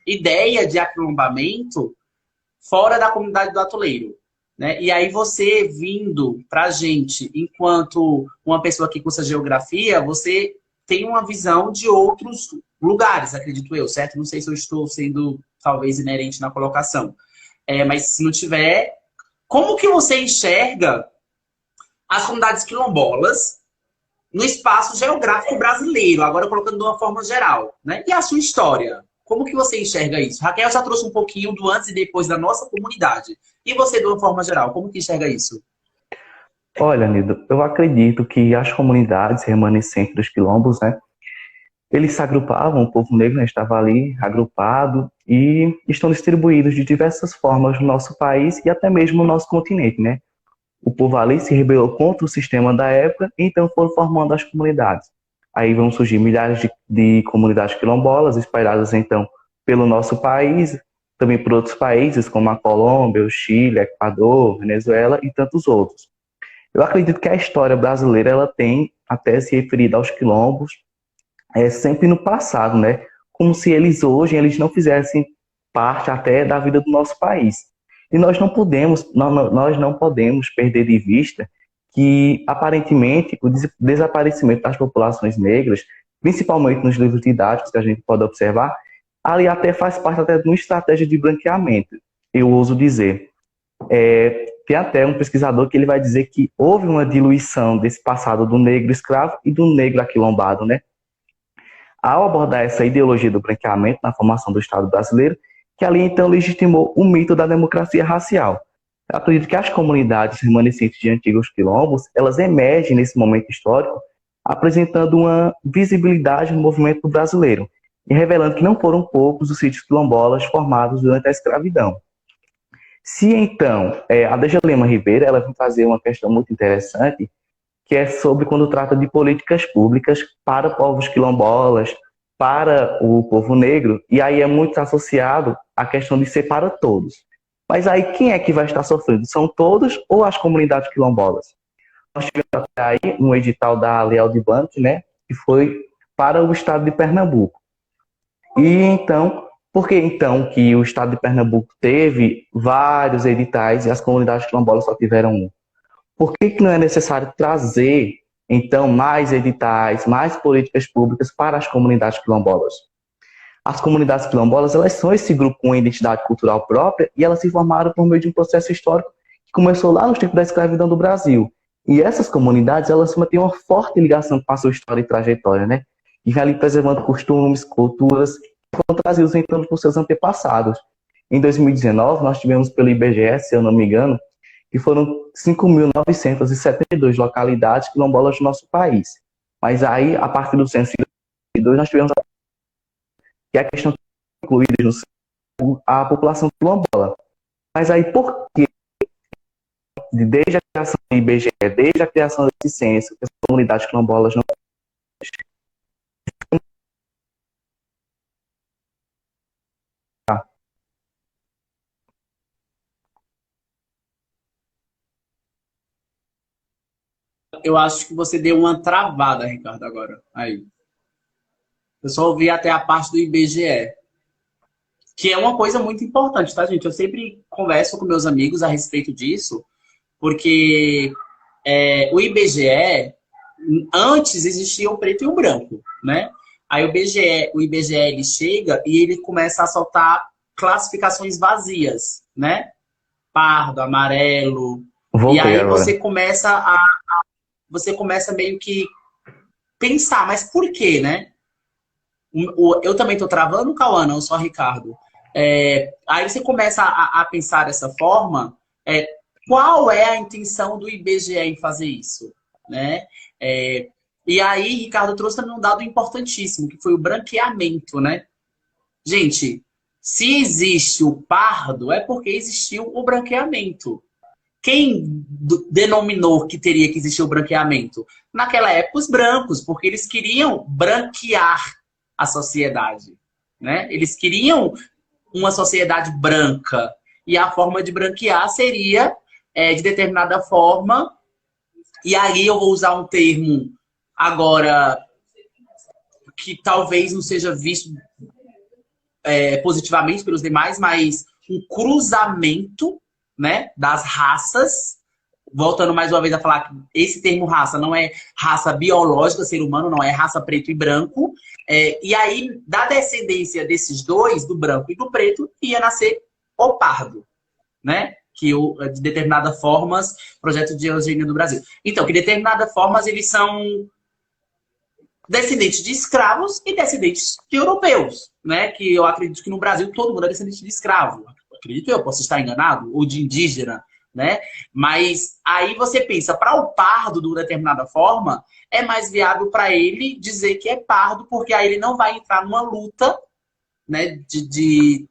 ideia de aquilombamento fora da comunidade do Atoleiro, né? E aí você vindo pra gente, enquanto uma pessoa que cursa Geografia, você tem uma visão de outros lugares, acredito eu, certo? Não sei se eu estou sendo, talvez, inerente na colocação. Mas se não tiver, como que você enxerga as comunidades quilombolas no espaço geográfico brasileiro, agora colocando de uma forma geral, né? E a sua história? Como que você enxerga isso? Raquel já trouxe um pouquinho do antes e depois da nossa comunidade. E você, de uma forma geral, como que enxerga isso? Olha, Nido, eu acredito que as comunidades remanescentes dos quilombos, né, eles se agrupavam, o povo negro, né, estava ali agrupado e estão distribuídos de diversas formas no nosso país e até mesmo no nosso continente, né? O povo ali se rebelou contra o sistema da época, e então foram formando as comunidades. Aí vão surgir milhares de comunidades quilombolas espalhadas então pelo nosso país, também por outros países como a Colômbia, o Chile, Equador, Venezuela e tantos outros. Eu acredito que a história brasileira ela tem até se referido aos quilombos sempre no passado, né? Como se eles não fizessem parte até da vida do nosso país. E nós não podemos perder de vista que, aparentemente, o desaparecimento das populações negras, principalmente nos livros didáticos que a gente pode observar, ali até faz parte até de uma estratégia de branqueamento, eu ouso dizer. Tem até um pesquisador que ele vai dizer que houve uma diluição desse passado do negro escravo e do negro aquilombado, né? Ao abordar essa ideologia do branqueamento na formação do Estado brasileiro, que ali então legitimou o mito da democracia racial. Eu acredito que as comunidades remanescentes de antigos quilombos, elas emergem nesse momento histórico, apresentando uma visibilidade no movimento brasileiro e revelando que não foram poucos os sítios quilombolas formados durante a escravidão. Se então, a Deja Lema Ribeira, ela vem trazer uma questão muito interessante, que é sobre quando trata de políticas públicas para povos quilombolas, para o povo negro, e aí é muito associado à questão de ser para todos. Mas aí quem é que vai estar sofrendo? São todos ou as comunidades quilombolas? Nós tivemos até aí um edital da Leal de Banco, né, que foi para o estado de Pernambuco. E então, por que então que o estado de Pernambuco teve vários editais e as comunidades quilombolas só tiveram um? Por que não é necessário trazer, então, mais editais, mais políticas públicas para as comunidades quilombolas? As comunidades quilombolas, elas são esse grupo com identidade cultural própria e elas se formaram por meio de um processo histórico que começou lá nos tempos da escravidão do Brasil. E essas comunidades, elas mantêm uma forte ligação com a sua história e trajetória, né? E ali preservando costumes, culturas, que foram trazidos, então, por seus antepassados. Em 2019, nós tivemos pelo IBGE, se eu não me engano, que foram 5.972 localidades quilombolas do nosso país. Mas aí, a partir do censo de 2022, nós tivemos que a questão incluída no censo a população quilombola. Mas aí, por que, desde a criação do IBGE, desde a criação desse censo, que as comunidades quilombolas não... Eu acho que você deu uma travada, Ricardo, agora. Aí. Eu só ouvi até a parte do IBGE, que é uma coisa muito importante, tá, gente? Eu sempre converso com meus amigos a respeito disso, porque o IBGE, antes existia o preto e o branco, né? Aí o IBGE ele chega e ele começa a soltar classificações vazias, né? Pardo, amarelo. Voltei e aí agora. você começa meio que pensar, mas por quê, né? Eu também tô travando, Cauã, não só Ricardo. Aí você começa a pensar dessa forma, qual é a intenção do IBGE em fazer isso, né? E aí, Ricardo trouxe também um dado importantíssimo, que foi o branqueamento, né? Gente, se existe o pardo, é porque existiu o branqueamento. Quem denominou que teria que existir o branqueamento? Naquela época, os brancos, porque eles queriam branquear a sociedade, né? Eles queriam uma sociedade branca. E a forma de branquear seria, de determinada forma, e aí eu vou usar um termo agora que talvez não seja visto positivamente pelos demais, mas um cruzamento, né, das raças. Voltando mais uma vez a falar que esse termo raça não é raça biológica, ser humano, não é raça preto e branco. E aí, da descendência desses dois, do branco e do preto, ia nascer o pardo, né? Que de determinadas formas, projeto de eugenia do Brasil. Então, que de determinadas formas eles são descendentes de escravos e descendentes de europeus, né? Que eu acredito que no Brasil todo mundo é descendente de escravo. Acredito eu, posso estar enganado, ou de indígena, né? Mas aí você pensa, para o pardo, de uma determinada forma, é mais viável para ele dizer que é pardo, porque aí ele não vai entrar numa luta, né, de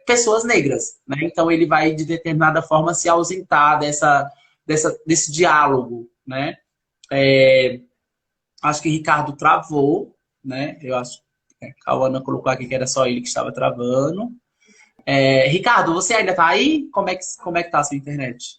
pessoas negras, né? Então ele vai, de determinada forma, se ausentar desse diálogo, né? Acho que Ricardo travou, né? Eu acho que a Cauana colocou aqui que era só ele que estava travando. Ricardo, você ainda tá aí? Como é que tá a sua internet?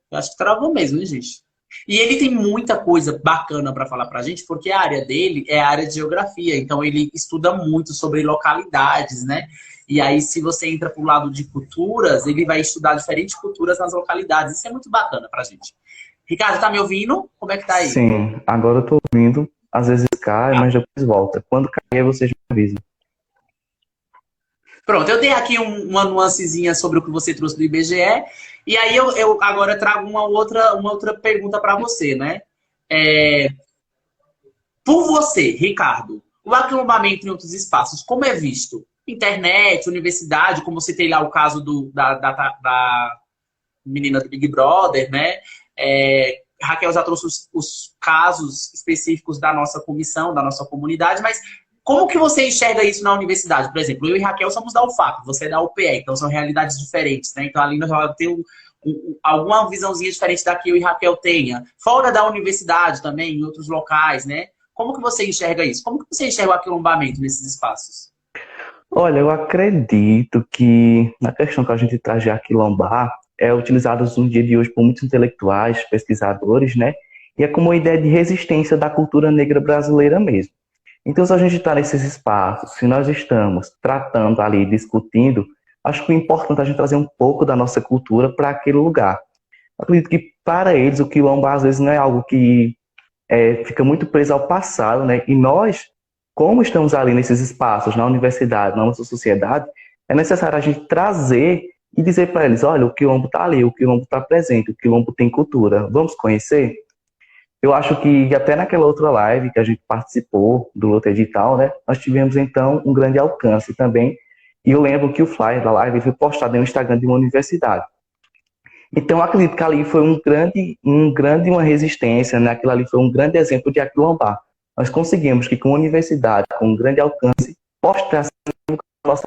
Eu acho que travou mesmo, né, gente? E ele tem muita coisa bacana para falar pra gente, porque a área dele é a área de geografia, então ele estuda muito sobre localidades, né? E aí, se você entra pro lado de culturas, ele vai estudar diferentes culturas nas localidades. Isso é muito bacana pra gente. Ricardo, tá me ouvindo? Como é que tá aí? Sim, agora eu tô ouvindo. Às vezes cai, mas depois volta. Quando cair, vocês me avisam. Pronto, eu dei aqui uma nuancezinha sobre o que você trouxe do IBGE, e aí eu agora trago uma outra pergunta para você, né? Por você, Ricardo, o aquilombamento em outros espaços, como é visto? Internet, universidade, como você tem lá o caso da menina do Big Brother, né? Raquel já trouxe os casos específicos da nossa comissão, da nossa comunidade, mas como que você enxerga isso na universidade? Por exemplo, eu e Raquel somos da UFAP, você é da UPE, então são realidades diferentes, né? Então ali nós vamos ter alguma visãozinha diferente da que eu e Raquel tenha. Fora da universidade também, em outros locais, né? Como que você enxerga isso? Como que você enxerga o aquilombamento nesses espaços? Olha, eu acredito que na questão que a gente traz de aquilombar é utilizado no dia de hoje por muitos intelectuais, pesquisadores, né? E é como uma ideia de resistência da cultura negra brasileira mesmo. Então, se a gente está nesses espaços, se nós estamos tratando ali, discutindo, acho que o importante é a gente trazer um pouco da nossa cultura para aquele lugar. Eu acredito que para eles o quilombo às vezes não é algo que fica muito preso ao passado, né? E nós, como estamos ali nesses espaços, na universidade, na nossa sociedade, é necessário a gente trazer e dizer para eles, olha, o quilombo está ali, o quilombo está presente, o quilombo tem cultura, vamos conhecer? Eu acho que até naquela outra live que a gente participou do Luta Edital, né, nós tivemos então um grande alcance também E eu lembro que o flyer da live foi postado no Instagram de uma universidade. Então, eu acredito que ali foi uma resistência, né? Aquilo ali foi um grande exemplo de aquilombar. Nós conseguimos que com uma universidade, com um grande alcance, postasse a nossa...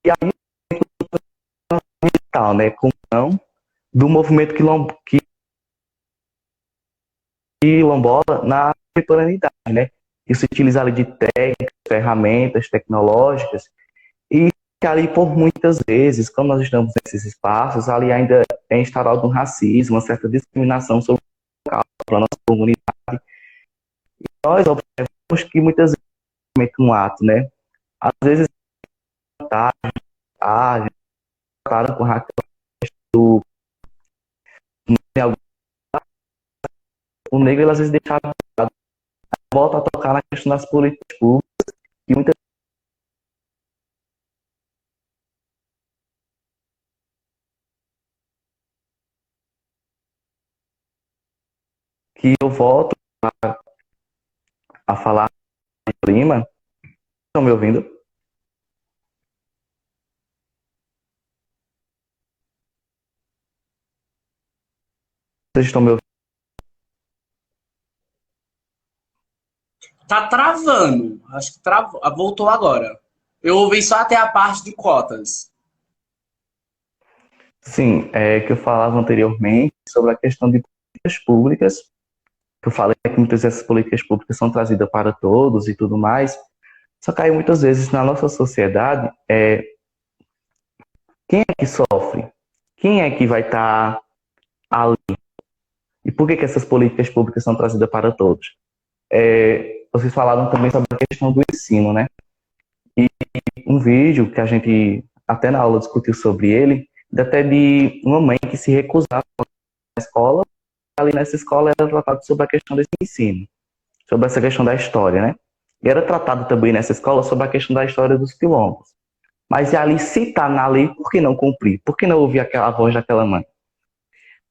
E aí, tal, né? Com não do movimento quilombola na contemporaneidade, né? Que se utiliza ali de técnicas, ferramentas tecnológicas, e que ali, por muitas vezes, quando nós estamos nesses espaços, ali ainda é instaurado um racismo, uma certa discriminação sobre o local, para a nossa comunidade. E nós observamos que muitas vezes é um ato, né? Às vezes, claro, com Raquel, o negro, ele, às vezes, deixava, volta a tocar na questão das políticas públicas, e muitas que eu volto a falar de Lima. Estão me ouvindo? Vocês estão me ouvindo? Tá travando. Acho que travou. Voltou agora. Eu ouvi só até a parte de cotas. Sim, é que eu falava anteriormente sobre a questão de políticas públicas, que eu falei que muitas dessas políticas públicas são trazidas para todos e tudo mais, só que aí muitas vezes na nossa sociedade, quem é que sofre? Quem é que vai estar ali? E por que essas políticas públicas são trazidas para todos? Vocês falaram também sobre a questão do ensino, né? E um vídeo que a gente, até na aula, discutiu sobre ele, até de uma mãe que se recusava na escola, ali nessa escola era tratado sobre a questão desse ensino, sobre essa questão da história, né? E era tratado também nessa escola sobre a questão da história dos quilombos. Mas ali, se está na lei, por que não cumprir? Por que não ouvir aquela voz daquela mãe?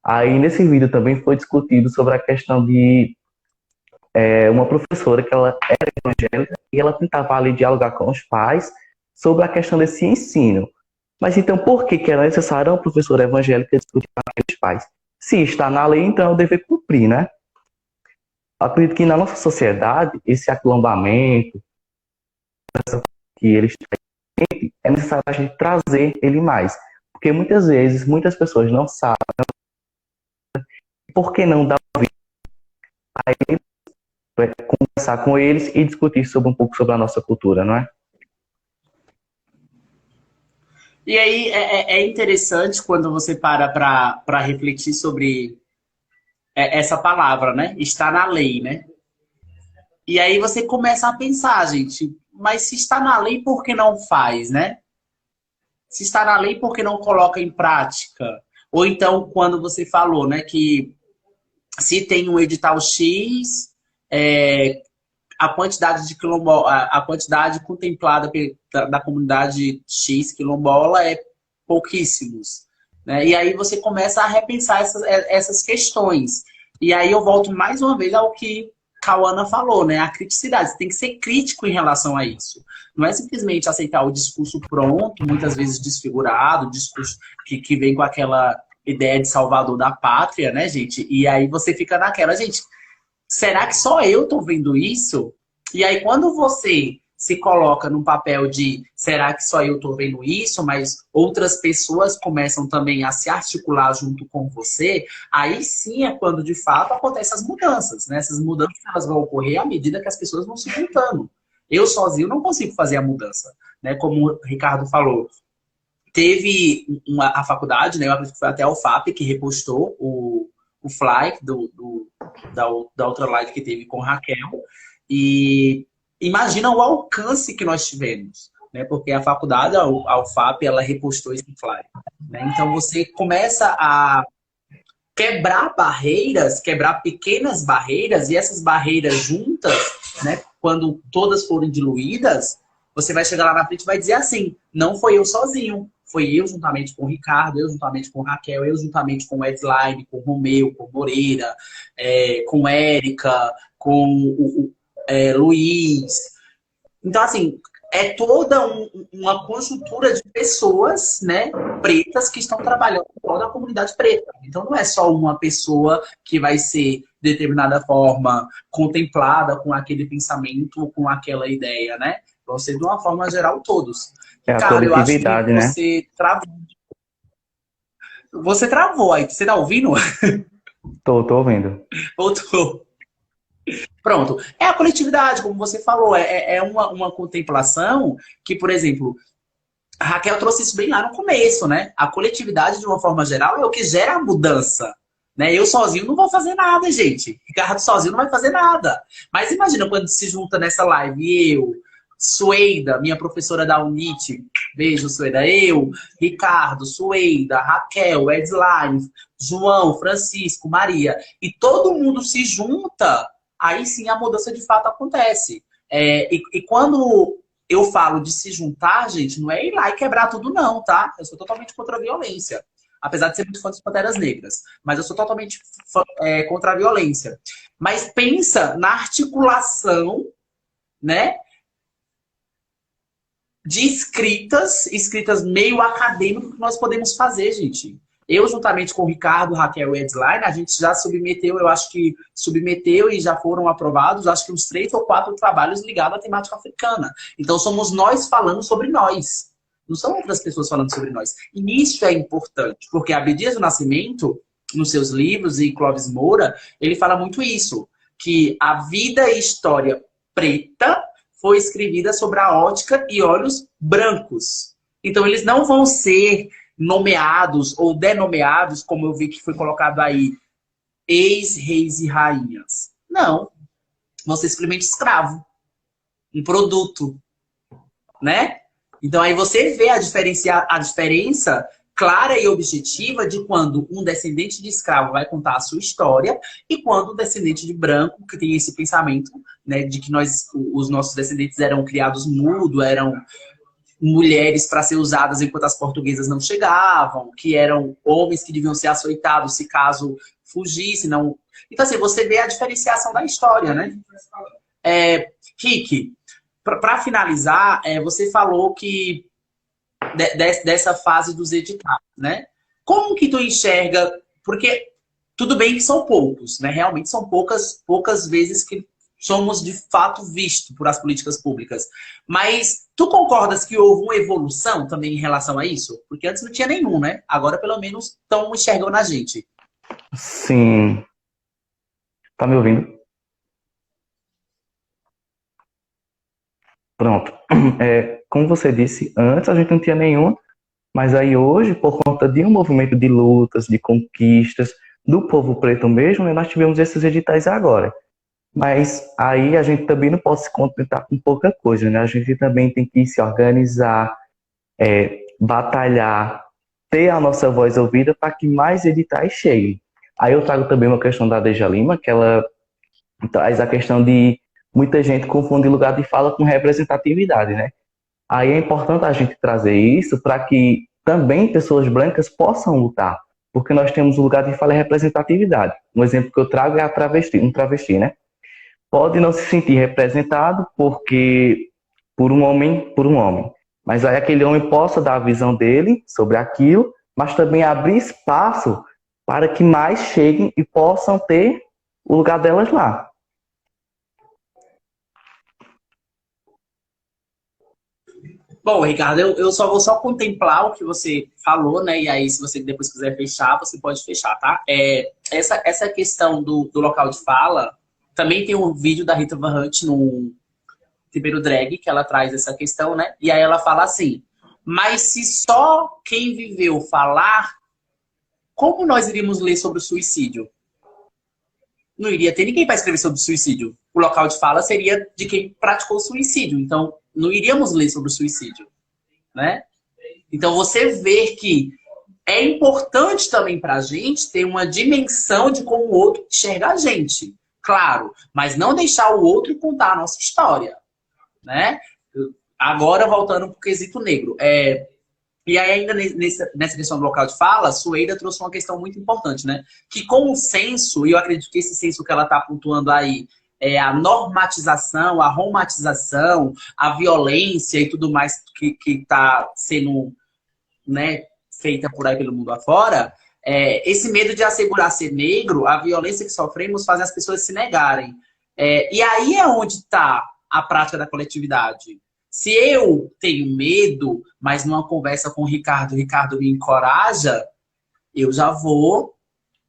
Aí, nesse vídeo também foi discutido sobre a questão de uma professora que ela era evangélica e ela tentava ali dialogar com os pais sobre a questão desse ensino. Mas então, por que era necessário uma professora evangélica discutir com aqueles pais? Se está na lei, então eu devo cumprir, né? Acredito que na nossa sociedade, esse aquilombamento, que eles têm, é necessário a gente trazer ele mais. Porque muitas vezes, muitas pessoas não sabem por que não dar ouvido a eles, conversar com eles e discutir sobre um pouco sobre a nossa cultura, não é? E aí é interessante quando você para refletir sobre essa palavra, né? Está na lei, né? E aí você começa a pensar, gente, mas se está na lei, por que não faz, né? Se está na lei, por que não coloca em prática? Ou então, quando você falou, né, que se tem um edital X, a quantidade de a quantidade contemplada da comunidade X quilombola é pouquíssimos, né? E aí você começa a repensar essas questões. E aí eu volto mais uma vez ao que Cauana falou, né? A criticidade. Você tem que ser crítico em relação a isso. Não é simplesmente aceitar o discurso pronto, muitas vezes desfigurado, discurso que vem com aquela ideia de salvador da pátria, né, gente? E aí você fica naquela, gente, será que só eu tô vendo isso? E aí quando você se coloca num papel de será que só eu tô vendo isso, mas outras pessoas começam também a se articular junto com você, aí sim é quando de fato acontecem as mudanças, né? Essas mudanças elas vão ocorrer à medida que as pessoas vão se juntando. Eu sozinho não consigo fazer a mudança, né? Como o Ricardo falou, teve a faculdade, né? Eu acredito que foi até a UFAP que repostou o fly da outra live que teve com Raquel. E imagina o alcance que nós tivemos, né? Porque a faculdade, a UFAP, ela repostou esse fly, né? Então você começa a quebrar barreiras, quebrar pequenas barreiras, e essas barreiras juntas, né? Quando todas forem diluídas, você vai chegar lá na frente e vai dizer assim, não foi eu sozinho, foi eu juntamente com o Ricardo, eu juntamente com Raquel, eu juntamente com o Edline, com o Romeu, com o Moreira, com Érica, com o Luiz. Então, assim, é toda uma conjuntura de pessoas, né, pretas que estão trabalhando em prol da comunidade preta. Então não é só uma pessoa que vai ser, de determinada forma, contemplada com aquele pensamento, com aquela ideia, né? Vão ser, de uma forma geral, todos. É a Cara, eu acho que coletividade, né? você travou. Você travou aí. Você tá ouvindo? Tô ouvindo. Voltou. Pronto. É a coletividade, como você falou. É uma contemplação que, por exemplo, a Raquel trouxe isso bem lá no começo, né? A coletividade, de uma forma geral, é o que gera a mudança. Né? Eu sozinho não vou fazer nada, gente. Ricardo sozinho não vai fazer nada. Mas imagina quando se junta nessa live eu, Sueida, minha professora da Unite, beijo, Sueida, eu, Ricardo, Sueida, Raquel, Edline, João, Francisco, Maria, e todo mundo se junta, aí sim a mudança de fato acontece. E quando eu falo de se juntar, gente, não é ir lá e quebrar tudo, não, tá? Eu sou totalmente contra a violência. Apesar de ser muito fã dos Panteras Negras. Mas eu sou totalmente contra a violência. Mas pensa na articulação, né? De escritas meio acadêmicas que nós podemos fazer, gente. Eu, juntamente com o Ricardo, Raquel e Edline, a gente já submeteu, eu acho que submeteu e já foram aprovados, acho que uns 3 ou 4 trabalhos ligados à temática africana. Então, somos nós falando sobre nós. Não são outras pessoas falando sobre nós. E isso é importante, porque Abdias do Nascimento, nos seus livros, e Clóvis Moura, ele fala muito isso, que a vida e história preta foi escrevida sobre a ótica e olhos brancos. Então, eles não vão ser nomeados ou denomeados, como eu vi que foi colocado aí, ex-reis e rainhas. Não. Vão ser simplesmente escravo. Um produto. Né? Então, aí você vê a diferença clara e objetiva de quando um descendente de escravo vai contar a sua história e quando um descendente de branco, que tem esse pensamento, né, de que os nossos descendentes eram criados mudo, eram mulheres para ser usadas enquanto as portuguesas não chegavam, que eram homens que deviam ser açoitados se caso fugisse. Não... Então, assim, você vê a diferenciação da história, né? Rick, para finalizar, você falou que dessa fase dos editais, né? Como que tu enxerga? Porque tudo bem que são poucos, né? Realmente são poucas vezes que somos de fato vistos por as políticas públicas. Mas tu concordas que houve uma evolução também em relação a isso? Porque antes não tinha nenhum, né? Agora pelo menos estão enxergando a gente. Sim. Tá me ouvindo? Pronto. Como você disse, antes a gente não tinha nenhuma, mas aí hoje, por conta de um movimento de lutas, de conquistas, do povo preto mesmo, né, nós tivemos esses editais agora. Mas aí a gente também não pode se contentar com pouca coisa, né? A gente também tem que se organizar, batalhar, ter a nossa voz ouvida para que mais editais cheguem. Aí eu trago também uma questão da Deja Lima, que ela traz a questão de muita gente confunde lugar de fala com representatividade, né? Aí é importante a gente trazer isso para que também pessoas brancas possam lutar, porque nós temos o lugar de fala e representatividade. Um exemplo que eu trago é um travesti, né? Pode não se sentir representado porque por um homem, mas aí aquele homem possa dar a visão dele sobre aquilo, mas também abrir espaço para que mais cheguem e possam ter o lugar delas lá. Bom, Ricardo, eu vou só contemplar o que você falou, né? E aí, se você depois quiser fechar, você pode fechar, tá? Essa questão do local de fala, também tem um vídeo da Rita Van Hunt no Ribeiro Drag, que ela traz essa questão, né? E aí ela fala assim, mas se só quem viveu falar, como nós iríamos ler sobre o suicídio? Não iria ter ninguém para escrever sobre suicídio. O local de fala seria de quem praticou suicídio. Então, não iríamos ler sobre o suicídio, né? Então, você vê que é importante também para a gente ter uma dimensão de como o outro enxerga a gente. Claro, mas não deixar o outro contar a nossa história, né? Agora, voltando para o quesito negro. E aí, ainda nessa questão do local de fala, a Sueida trouxe uma questão muito importante, né? Que com o censo, e eu acredito que esse censo que ela está pontuando aí a normatização, a romantização, a violência e tudo mais que está sendo, né, feita por aí pelo mundo afora, esse medo de assegurar ser negro, a violência que sofremos faz as pessoas se negarem. E aí é onde está a prática da coletividade. Se eu tenho medo, mas numa conversa com o Ricardo me encoraja, eu já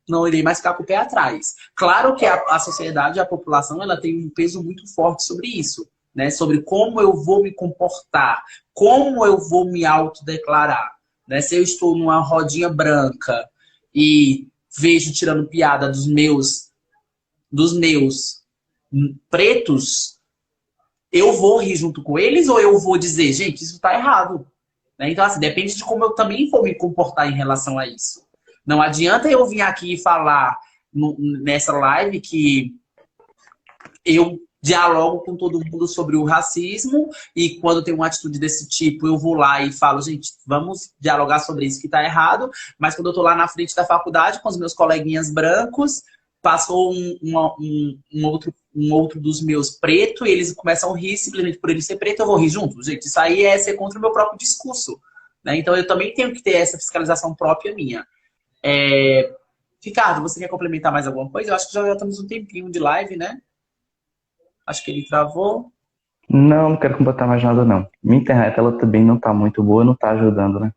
não irei mais ficar com o pé atrás. Claro que a sociedade, a população, ela tem um peso muito forte sobre isso, né? Sobre como eu vou me comportar, como eu vou me autodeclarar, né? Se eu estou numa rodinha branca e vejo tirando piada dos meus pretos, eu vou rir junto com eles ou eu vou dizer, gente, isso tá errado, né? Então, assim, depende de como eu também vou me comportar em relação a isso. Não adianta eu vir aqui e falar nessa live que eu dialogo com todo mundo sobre o racismo e quando tem uma atitude desse tipo, eu vou lá e falo, gente, vamos dialogar sobre isso que tá errado, mas quando eu tô lá na frente da faculdade com os meus coleguinhas brancos, passou um outro dos meus preto e eles começam a rir simplesmente por ele ser preto, eu vou rir junto. Gente, isso aí é ser contra o meu próprio discurso, né? Então eu também tenho que ter essa fiscalização própria minha. Ricardo, você quer complementar mais alguma coisa? Eu acho que já estamos um tempinho de live, né? Acho que ele travou. Não quero completar mais nada, não. Minha internet, ela também não tá muito boa, não tá ajudando, né?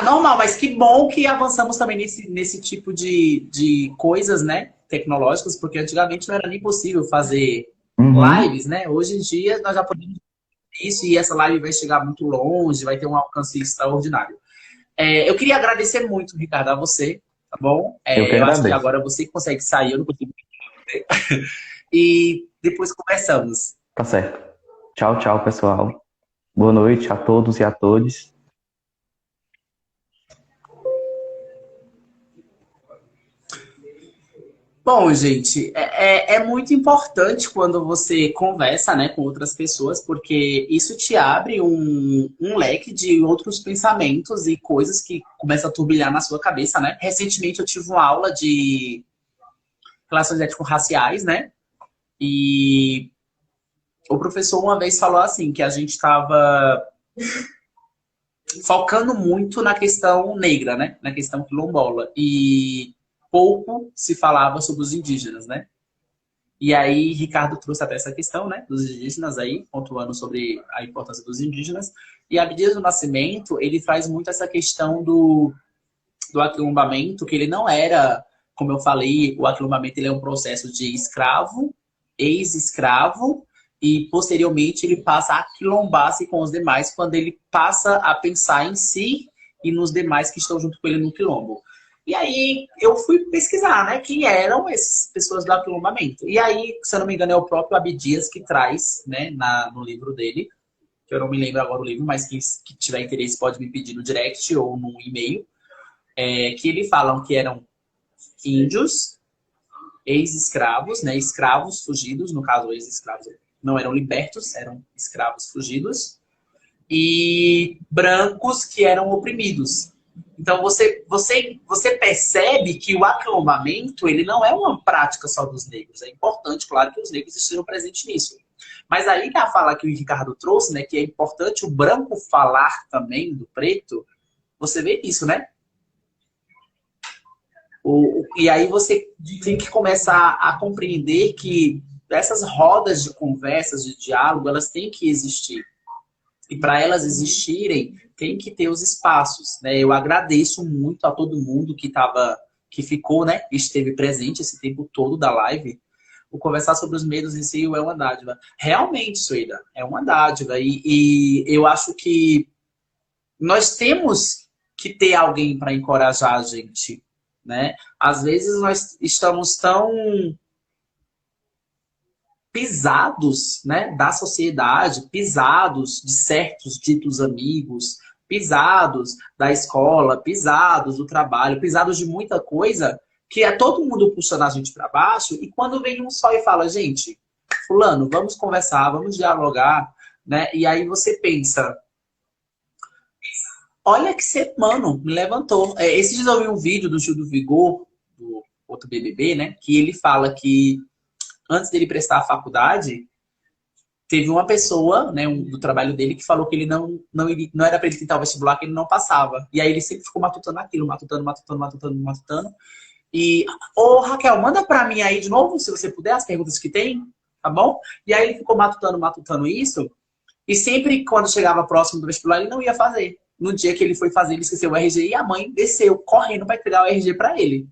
Normal, mas que bom que avançamos também nesse tipo de coisas, né? Tecnológicas, porque antigamente não era nem possível fazer lives, né? Hoje em dia nós já podemos fazer isso e essa live vai chegar muito longe, vai ter um alcance extraordinário. Eu queria agradecer muito, Ricardo, a você, tá bom? Eu acho que agora você consegue sair, eu não consigo. E depois conversamos. Tá certo. Tchau, tchau, pessoal. Boa noite a todos e a todas. Bom, gente, é muito importante quando você conversa, né, com outras pessoas, porque isso te abre um leque de outros pensamentos e coisas que começam a turbilhar na sua cabeça, né? Recentemente eu tive uma aula de relações étnico-raciais, né? E o professor uma vez falou assim, que a gente estava focando muito na questão negra, né? Na questão quilombola. E pouco se falava sobre os indígenas, né? E aí, Ricardo trouxe até essa questão, né? Dos indígenas aí, pontuando sobre a importância dos indígenas. E Abdias do Nascimento, ele traz muito essa questão do aquilombamento, que ele não era, como eu falei, o aquilombamento ele é um processo de escravo, ex-escravo, e posteriormente ele passa a aquilombar-se com os demais quando ele passa a pensar em si e nos demais que estão junto com ele no quilombo. E aí eu fui pesquisar, né, quem eram essas pessoas do aquilombamento. E aí, se eu não me engano, é o próprio Abdias que traz, né, no livro dele, que eu não me lembro agora o livro, mas que tiver interesse pode me pedir no direct ou no e-mail, que ele falam que eram índios, ex-escravos, né, escravos fugidos, no caso ex-escravos não eram libertos, eram escravos fugidos, e brancos que eram oprimidos. Então você percebe que o aquilombamento ele não é uma prática só dos negros. É importante, claro, que os negros estejam presentes nisso. Mas aí na fala que o Ricardo trouxe, né, que é importante o branco falar também do preto, você vê isso, né? E aí você tem que começar a compreender que essas rodas de conversas, de diálogo, elas têm que existir. E para elas existirem, tem que ter os espaços, né? Eu agradeço muito a todo mundo que ficou, né? Esteve presente esse tempo todo da live. O conversar sobre os medos em si é uma dádiva. Realmente, Suída, é uma dádiva. E eu acho que nós temos que ter alguém para encorajar a gente, né? Às vezes nós estamos tão pisados, né, da sociedade, pisados de certos ditos amigos, pisados da escola, pisados do trabalho, pisados de muita coisa, que é todo mundo puxando a gente para baixo, e quando vem um só e fala, gente, fulano, vamos conversar, vamos dialogar, né? E aí você pensa, olha que você, mano, me levantou. Esse dias eu vi um vídeo do Gil do Vigor, outro BBB, né? Que ele fala que antes dele prestar a faculdade, teve uma pessoa, né, do trabalho dele, que falou que ele não era para ele tentar o vestibular, que ele não passava. E aí ele sempre ficou matutando aquilo, matutando. E, ô Raquel, manda para mim aí de novo, se você puder, as perguntas que tem, tá bom? E aí ele ficou matutando isso. E sempre quando chegava próximo do vestibular, ele não ia fazer. No dia que ele foi fazer, ele esqueceu o RG e a mãe desceu correndo para entregar o RG para ele.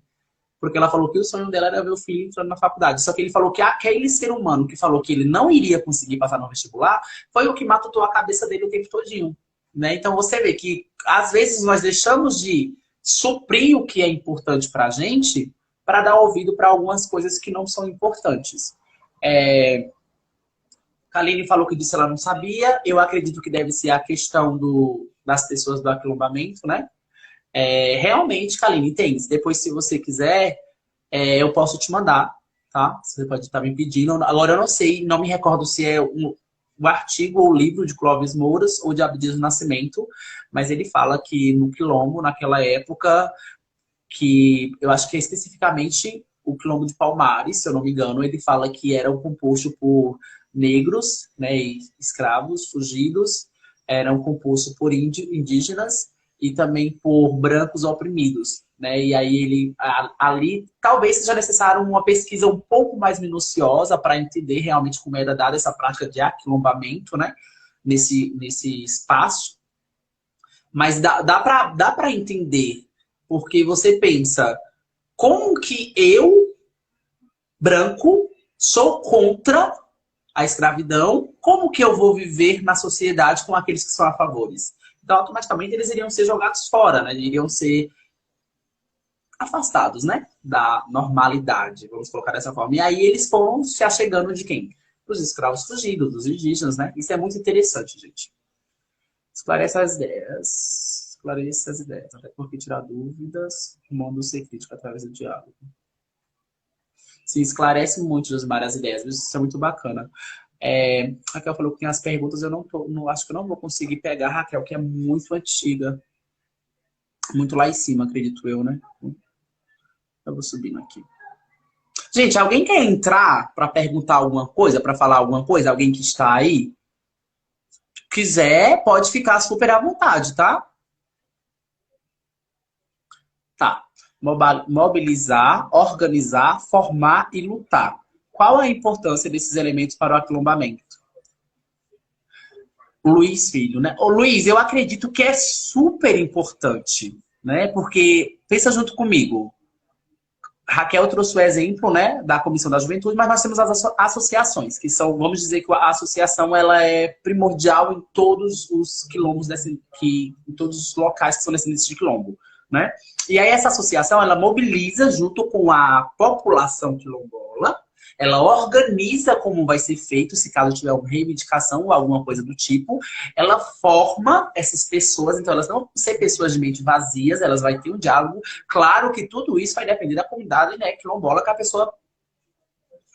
Porque ela falou que o sonho dela era ver o filho entrando na faculdade. Só que ele falou que aquele ser humano que falou que ele não iria conseguir passar no vestibular foi o que matutou a cabeça dele o tempo todinho. Né? Então você vê que às vezes nós deixamos de suprir o que é importante pra gente para dar ouvido para algumas coisas que não são importantes. Kaline falou que disse ela não sabia. Eu acredito que deve ser a questão das pessoas do aquilombamento, né? Realmente, Kaline, tem. Depois, se você quiser, eu posso te mandar, tá? Você pode estar me pedindo. Agora, eu não sei, não me recordo se é o artigo ou o livro de Clóvis Mouras ou de Abdias do Nascimento, mas ele fala que no Quilombo, naquela época, que eu acho que é especificamente o Quilombo de Palmares, se eu não me engano, ele fala que era composto por negros, né, e escravos, fugidos, eram composto por indígenas e também por brancos oprimidos, né? E aí ali talvez seja necessário uma pesquisa um pouco mais minuciosa para entender realmente como era dada essa prática de aquilombamento, né? Nesse espaço. Mas dá para entender, porque você pensa, como que eu, branco, sou contra a escravidão, como que eu vou viver na sociedade com aqueles que são a favores? Então, automaticamente, eles iriam ser jogados fora, né? Iriam ser afastados, né? Da normalidade, vamos colocar dessa forma. E aí eles foram se achegando de quem? Dos escravos fugidos, dos indígenas, né? Isso é muito interessante, gente. Esclarece as ideias. Esclareça as ideias. Até porque tirar dúvidas, o mundo ser crítico através do diálogo. Se esclarece muito, Josimar, as ideias. Isso é muito bacana. Raquel falou que tem as perguntas, eu não acho que eu não vou conseguir pegar, Raquel, que é muito antiga. Muito lá em cima, acredito eu, né? Eu vou subindo aqui. Gente, alguém quer entrar para perguntar alguma coisa, para falar alguma coisa? Alguém que está aí? Quiser, pode ficar super à vontade, tá? Tá. Mobilizar, organizar, formar e lutar. Qual a importância desses elementos para o aquilombamento? Luiz Filho, né? Ô, Luiz, eu acredito que é super importante, né? Porque, pensa junto comigo, Raquel trouxe o exemplo, né, da Comissão da Juventude, mas nós temos as associações, que são, vamos dizer que a associação ela é primordial em todos os quilombos, em todos os locais que são descendentes de quilombo, né? E aí essa associação, ela mobiliza junto com a população quilombola, ela organiza como vai ser feito, se caso tiver uma reivindicação ou alguma coisa do tipo, ela forma essas pessoas, então elas não vão ser pessoas de mente vazias, elas vão ter um diálogo. Claro que tudo isso vai depender da comunidade, né, quilombola que a pessoa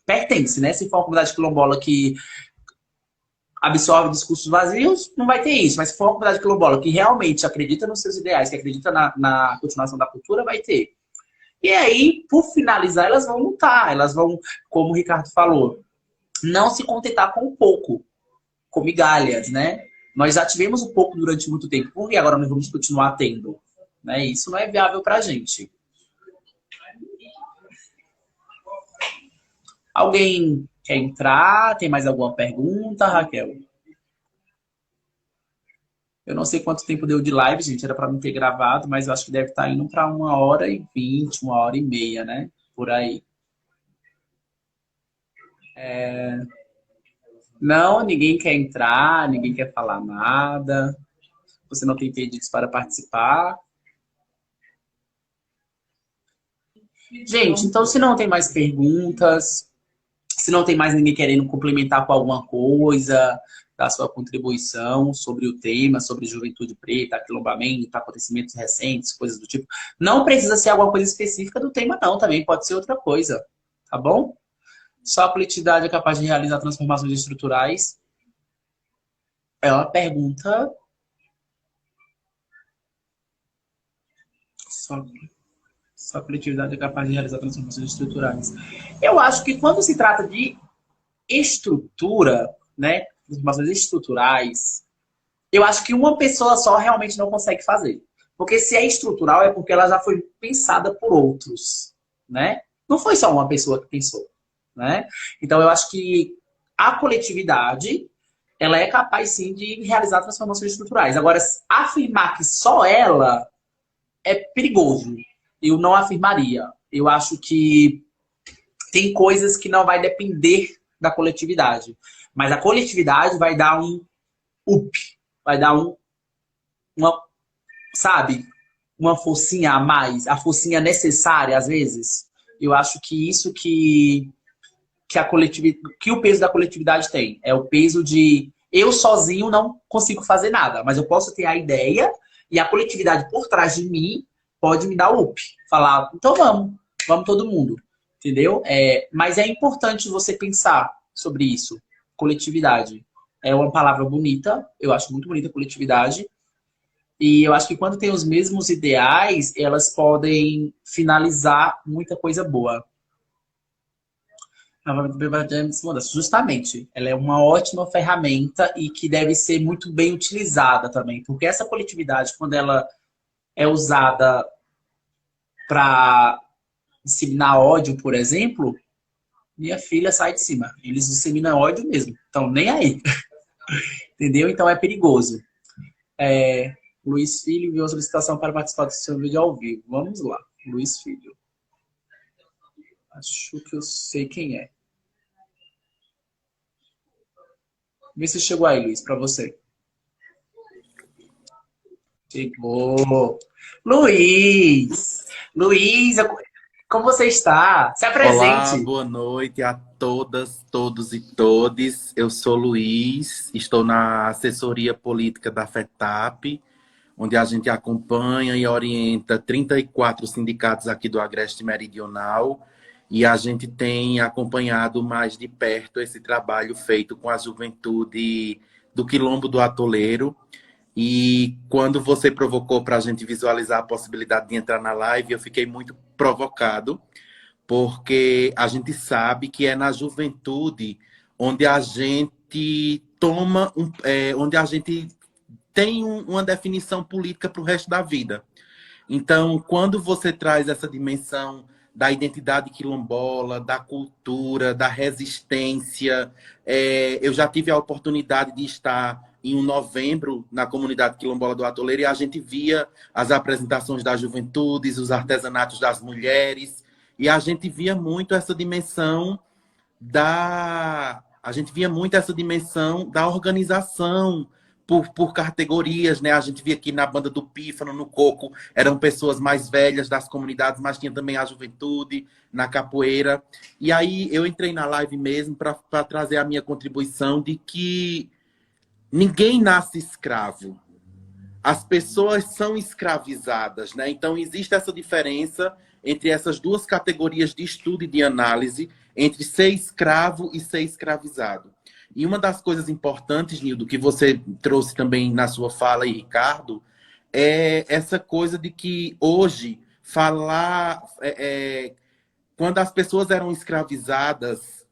pertence, né? Se for uma comunidade quilombola que absorve discursos vazios, não vai ter isso. Mas se for uma comunidade quilombola que realmente acredita nos seus ideais, que acredita na continuação da cultura, vai ter. E aí, por finalizar, elas vão lutar. Elas vão, como o Ricardo falou, não se contentar com pouco, com migalhas, né? Nós já tivemos um pouco durante muito tempo, porque agora nós vamos continuar tendo. Né? Isso não é viável pra gente. Alguém quer entrar? Tem mais alguma pergunta, Raquel? Eu não sei quanto tempo deu de live, gente. Era para não ter gravado, mas eu acho que deve estar indo para 1h20, 1h30, né? Por aí. Não, ninguém quer entrar, ninguém quer falar nada. Você não tem pedidos para participar. Gente, então se não tem mais perguntas, se não tem mais ninguém querendo complementar com alguma coisa, dar sua contribuição sobre o tema, sobre juventude preta, aquilombamento, acontecimentos recentes, coisas do tipo. Não precisa ser alguma coisa específica do tema, não. Também pode ser outra coisa, tá bom? Só a coletividade é capaz de realizar transformações estruturais? É uma pergunta... Só a coletividade é capaz de realizar transformações estruturais. Eu acho que quando se trata de estrutura, né, transformações estruturais, eu acho que uma pessoa só realmente não consegue fazer. Porque se é estrutural é porque ela já foi pensada por outros, né? Não foi só uma pessoa que pensou, né? Então eu acho que a coletividade, ela é capaz sim de realizar transformações estruturais. Agora, afirmar que só ela é perigoso. Eu não afirmaria. Eu acho que tem coisas que não vai depender da coletividade. Mas a coletividade vai dar um up, vai dar uma, sabe, uma forcinha a mais, a forcinha necessária às vezes. Eu acho que isso que a coletividade, que o peso da coletividade tem, é o peso de eu sozinho não consigo fazer nada, mas eu posso ter a ideia e a coletividade por trás de mim pode me dar o up, falar, então vamos todo mundo, entendeu? Mas é importante você pensar sobre isso, coletividade. É uma palavra bonita, eu acho muito bonita coletividade. E eu acho que quando tem os mesmos ideais, elas podem finalizar muita coisa boa. Justamente, ela é uma ótima ferramenta e que deve ser muito bem utilizada também. Porque essa coletividade, quando ela é usada para disseminar ódio, por exemplo, minha filha sai de cima. Eles disseminam ódio mesmo. Então, nem aí. Entendeu? Então é perigoso. Luiz Filho enviou solicitação para participar do seu vídeo ao vivo. Vamos lá. Luiz Filho. Acho que eu sei quem é. Vê se chegou aí, Luiz, para você. Chegou. Luiz! Luiz, como você está? Se Olá, apresente. boa noite a todas, todos e todes. Eu sou Luiz, estou na assessoria política da FETAP, onde a gente acompanha e orienta 34 sindicatos aqui do Agreste Meridional, e a gente tem acompanhado mais de perto esse trabalho feito com a juventude do Quilombo do Atoleiro. E quando você provocou para a gente visualizar a possibilidade de entrar na live, eu fiquei muito provocado, porque a gente sabe que é na juventude onde a gente onde a gente tem uma definição política para o resto da vida. Então, quando você traz essa dimensão da identidade quilombola, da cultura, da resistência, eu já tive a oportunidade de estar em um novembro na comunidade quilombola do Atoleiro e a gente via as apresentações das juventudes, os artesanatos das mulheres, e a gente via muito essa dimensão da organização por categorias, né? A gente via aqui na banda do Pífano, no Coco, eram pessoas mais velhas das comunidades, mas tinha também a juventude, na capoeira. E aí eu entrei na live mesmo para trazer a minha contribuição de que ninguém nasce escravo. As pessoas são escravizadas, né? Então existe essa diferença entre essas duas categorias de estudo e de análise, entre ser escravo e ser escravizado. E uma das coisas importantes, Nildo, que você trouxe também na sua fala aí, Ricardo, é essa coisa de que hoje quando as pessoas eram escravizadas,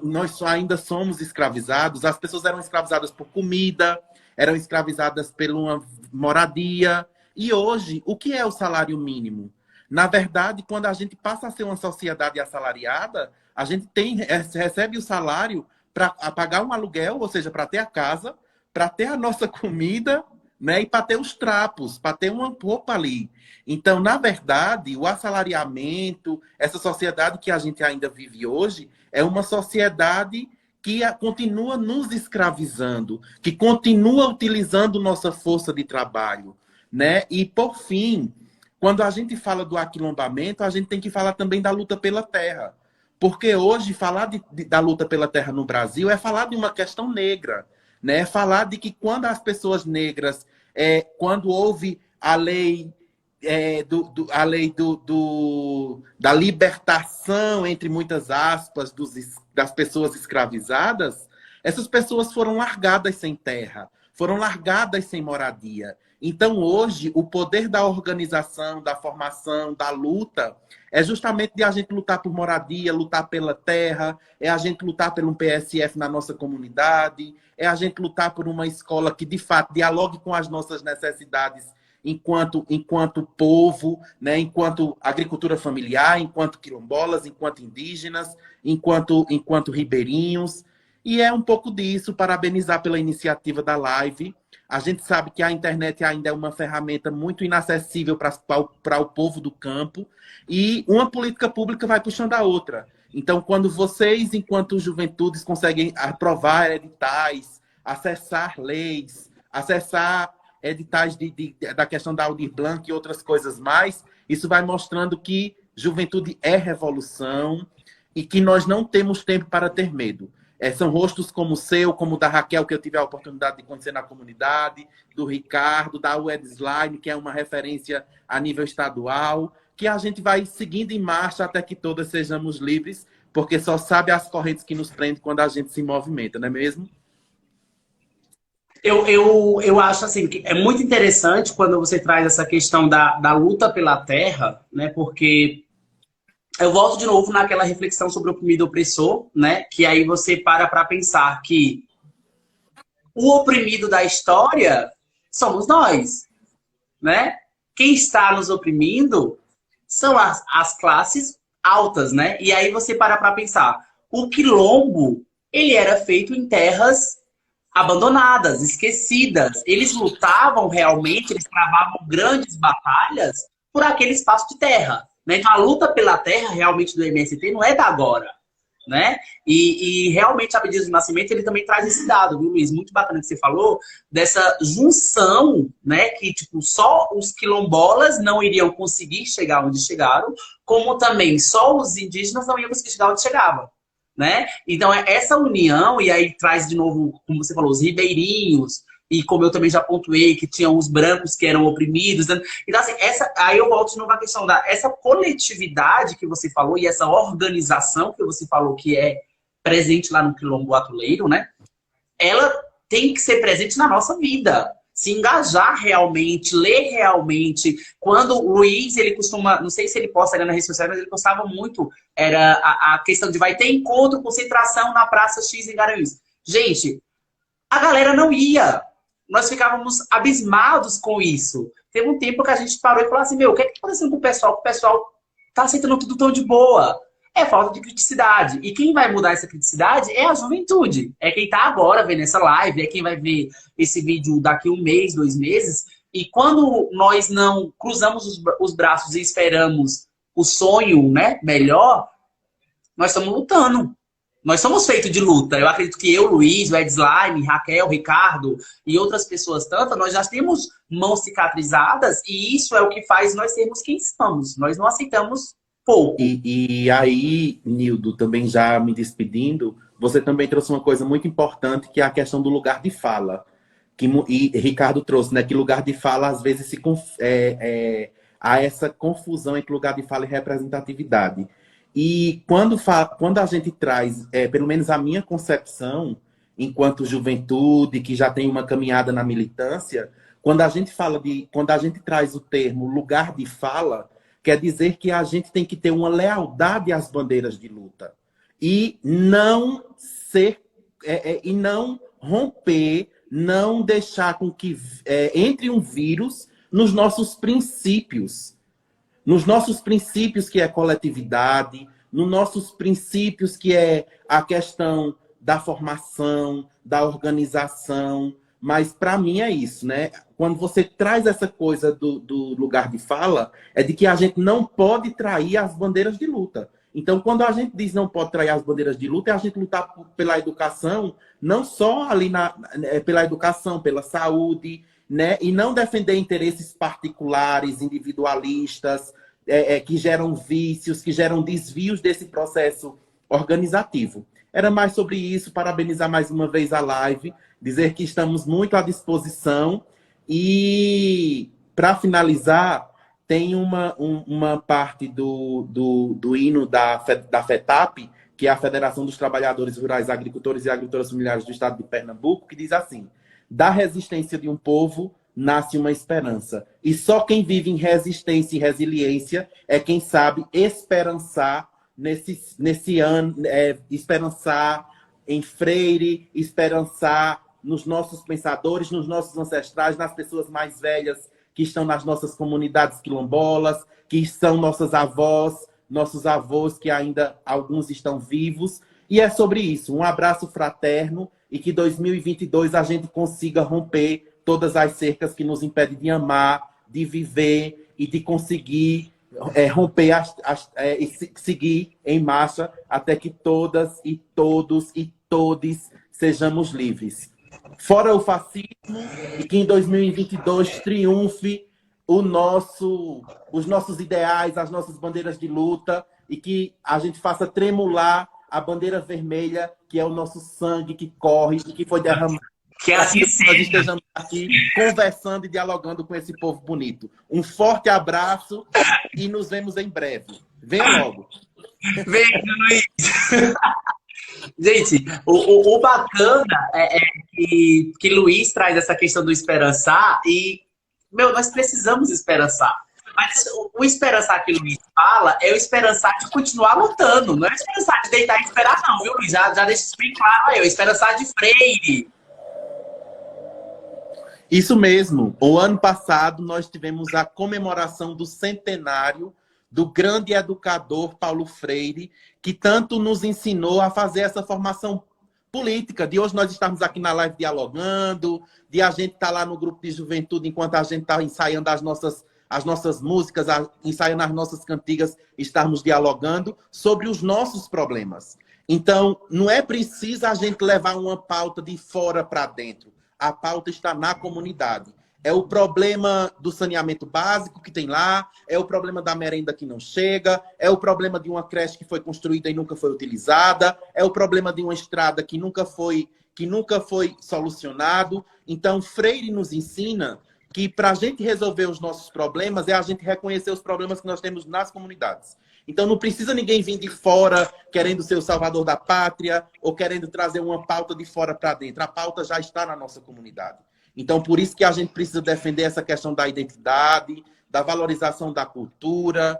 nós ainda somos escravizados, as pessoas eram escravizadas por comida, eram escravizadas por uma moradia. E hoje, o que é o salário mínimo? Na verdade, quando a gente passa a ser uma sociedade assalariada, a gente recebe o salário para pagar um aluguel, ou seja, para ter a casa, para ter a nossa comida, né, e para ter os trapos, para ter uma roupa ali. Então, na verdade, o assalariamento, essa sociedade que a gente ainda vive hoje, é uma sociedade que continua nos escravizando, que continua utilizando nossa força de trabalho, né? E, por fim, quando a gente fala do aquilombamento, a gente tem que falar também da luta pela terra. Porque hoje, falar da luta pela terra no Brasil é falar de uma questão negra, né? É falar de que quando as pessoas negras, quando houve a lei, da libertação, entre muitas aspas, das pessoas escravizadas, essas pessoas foram largadas sem terra, foram largadas sem moradia. Então, hoje, o poder da organização, da formação, da luta, é justamente de a gente lutar por moradia, lutar pela terra, é a gente lutar por um PSF na nossa comunidade, é a gente lutar por uma escola que, de fato, dialogue com as nossas necessidades enquanto povo, né? Enquanto agricultura familiar, enquanto quilombolas, enquanto indígenas, enquanto ribeirinhos. E é um pouco disso, parabenizar pela iniciativa da live. A gente sabe que a internet ainda é uma ferramenta muito inacessível para o povo do campo, e uma política pública vai puxando a outra. Então, quando vocês, enquanto juventudes, conseguem aprovar editais, acessar leis, acessar editais da questão da Aldir Blanc e outras coisas mais, isso vai mostrando que juventude é revolução e que nós não temos tempo para ter medo. São rostos como o seu, como o da Raquel, que eu tive a oportunidade de conhecer na comunidade, do Ricardo, da Wedslime, que é uma referência a nível estadual, que a gente vai seguindo em marcha até que todas sejamos livres, porque só sabe as correntes que nos prendem quando a gente se movimenta, não é mesmo? Eu acho assim que é muito interessante quando você traz essa questão da luta pela terra, né? Porque eu volto de novo naquela reflexão sobre o oprimido e opressor, né? Que aí você para pensar que o oprimido da história somos nós, né? Quem está nos oprimindo são as classes altas, né? E aí você para pensar, o quilombo, ele era feito em terras abandonadas, esquecidas. Eles lutavam realmente, eles travavam grandes batalhas por aquele espaço de terra, né? Então a luta pela terra realmente do MST não é da agora, né? E realmente a Abdias do Nascimento, ele também traz esse dado, viu, Luiz? Muito bacana que você falou dessa junção, né? Que tipo, só os quilombolas não iriam conseguir chegar onde chegaram, como também só os indígenas não iam conseguir chegar onde chegavam, né? Então, essa união, e aí traz de novo, como você falou, os ribeirinhos, e como eu também já pontuei, que tinham os brancos que eram oprimidos. Né? Então, assim, aí eu volto de novo à questão essa coletividade que você falou, e essa organização que você falou que é presente lá no Quilombo Atuleiro, né? Ela tem que ser presente na nossa vida. Se engajar realmente, ler realmente. Quando o Luiz, ele costuma, não sei se ele posta ali na rede social, mas ele postava muito, era a questão de vai ter encontro, concentração na Praça X em Garanhuns. Gente, a galera não ia. Nós ficávamos abismados com isso. Teve um tempo que a gente parou e falou assim, meu, o que é que tá acontecendo com o pessoal? Que o pessoal tá aceitando tudo tão de boa. É falta de criticidade. E quem vai mudar essa criticidade é a juventude. É quem tá agora vendo essa live, é quem vai ver esse vídeo daqui 1 mês, 2 meses. E quando nós não cruzamos os braços e esperamos o sonho, né, melhor, nós estamos lutando. Nós somos feitos de luta. Eu acredito que eu, Luiz, o Edslime, Raquel, Ricardo e outras pessoas tantas, nós já temos mãos cicatrizadas e isso é o que faz nós sermos quem somos. Nós não aceitamos pouco. E aí, Nildo, também já me despedindo, você também trouxe uma coisa muito importante, que é a questão do lugar de fala. E Ricardo trouxe, né? Que lugar de fala, às vezes, há essa confusão entre lugar de fala e representatividade. E quando a gente traz, pelo menos a minha concepção, enquanto juventude, que já tem uma caminhada na militância, quando a gente traz o termo lugar de fala, quer dizer que a gente tem que ter uma lealdade às bandeiras de luta. E não romper, não deixar com que entre um vírus nos nossos princípios. Nos nossos princípios, que é coletividade, nos nossos princípios, que é a questão da formação, da organização. Mas, para mim, é isso, né? Quando você traz essa coisa do lugar de fala, é de que a gente não pode trair as bandeiras de luta. Então, quando a gente diz não pode trair as bandeiras de luta, é a gente lutar pela educação, não só ali pela educação, pela saúde, né? E não defender interesses particulares, individualistas, que geram vícios, que geram desvios desse processo organizativo. Era mais sobre isso, parabenizar mais uma vez a live, dizer que estamos muito à disposição e, para finalizar, tem uma parte do hino da FETAP, que é a Federação dos Trabalhadores Rurais, Agricultores e Agricultoras Familiares do Estado de Pernambuco, que diz assim: Da resistência de um povo nasce uma esperança. E só quem vive em resistência e resiliência é quem sabe esperançar nesse ano, esperançar em Freire, esperançar nos nossos pensadores, nos nossos ancestrais, nas pessoas mais velhas que estão nas nossas comunidades quilombolas, que são nossas avós, nossos avós, que ainda alguns estão vivos. E é sobre isso. Um abraço fraterno e que 2022 a gente consiga romper todas as cercas que nos impedem de amar, de viver e de conseguir romper e seguir em marcha até que todas e todos e todes sejamos livres. Fora o fascismo, e que em 2022 triunfe os nossos ideais, as nossas bandeiras de luta, e que a gente faça tremular a bandeira vermelha, que é o nosso sangue que corre e que foi derramado. Que assim seja. Nós estejamos aqui conversando e dialogando com esse povo bonito. Um forte abraço e nos vemos em breve. Venha logo. Beijo, Luiz. Gente, o bacana é que Luiz traz essa questão do esperançar e, nós precisamos esperançar. Mas o esperançar que o Luiz fala é o esperançar de continuar lutando, não é o esperançar de deitar e esperar não, viu, Luiz? Já deixa isso bem claro aí, o esperançar de Freire. Isso mesmo. O ano passado nós tivemos a comemoração do centenário do grande educador Paulo Freire, que tanto nos ensinou a fazer essa formação política, de hoje nós estarmos aqui na live dialogando, de a gente estar lá no grupo de juventude enquanto a gente está ensaiando as nossas músicas, ensaiando as nossas cantigas, estarmos dialogando sobre os nossos problemas. Então, não é preciso a gente levar uma pauta de fora para dentro. A pauta está na comunidade. É o problema do saneamento básico que tem lá, é o problema da merenda que não chega, é o problema de uma creche que foi construída e nunca foi utilizada, é o problema de uma estrada que nunca foi solucionado. Então, Freire nos ensina que para a gente resolver os nossos problemas é a gente reconhecer os problemas que nós temos nas comunidades. Então, não precisa ninguém vir de fora querendo ser o salvador da pátria ou querendo trazer uma pauta de fora para dentro. A pauta já está na nossa comunidade. Então, por isso que a gente precisa defender essa questão da identidade, da valorização da cultura,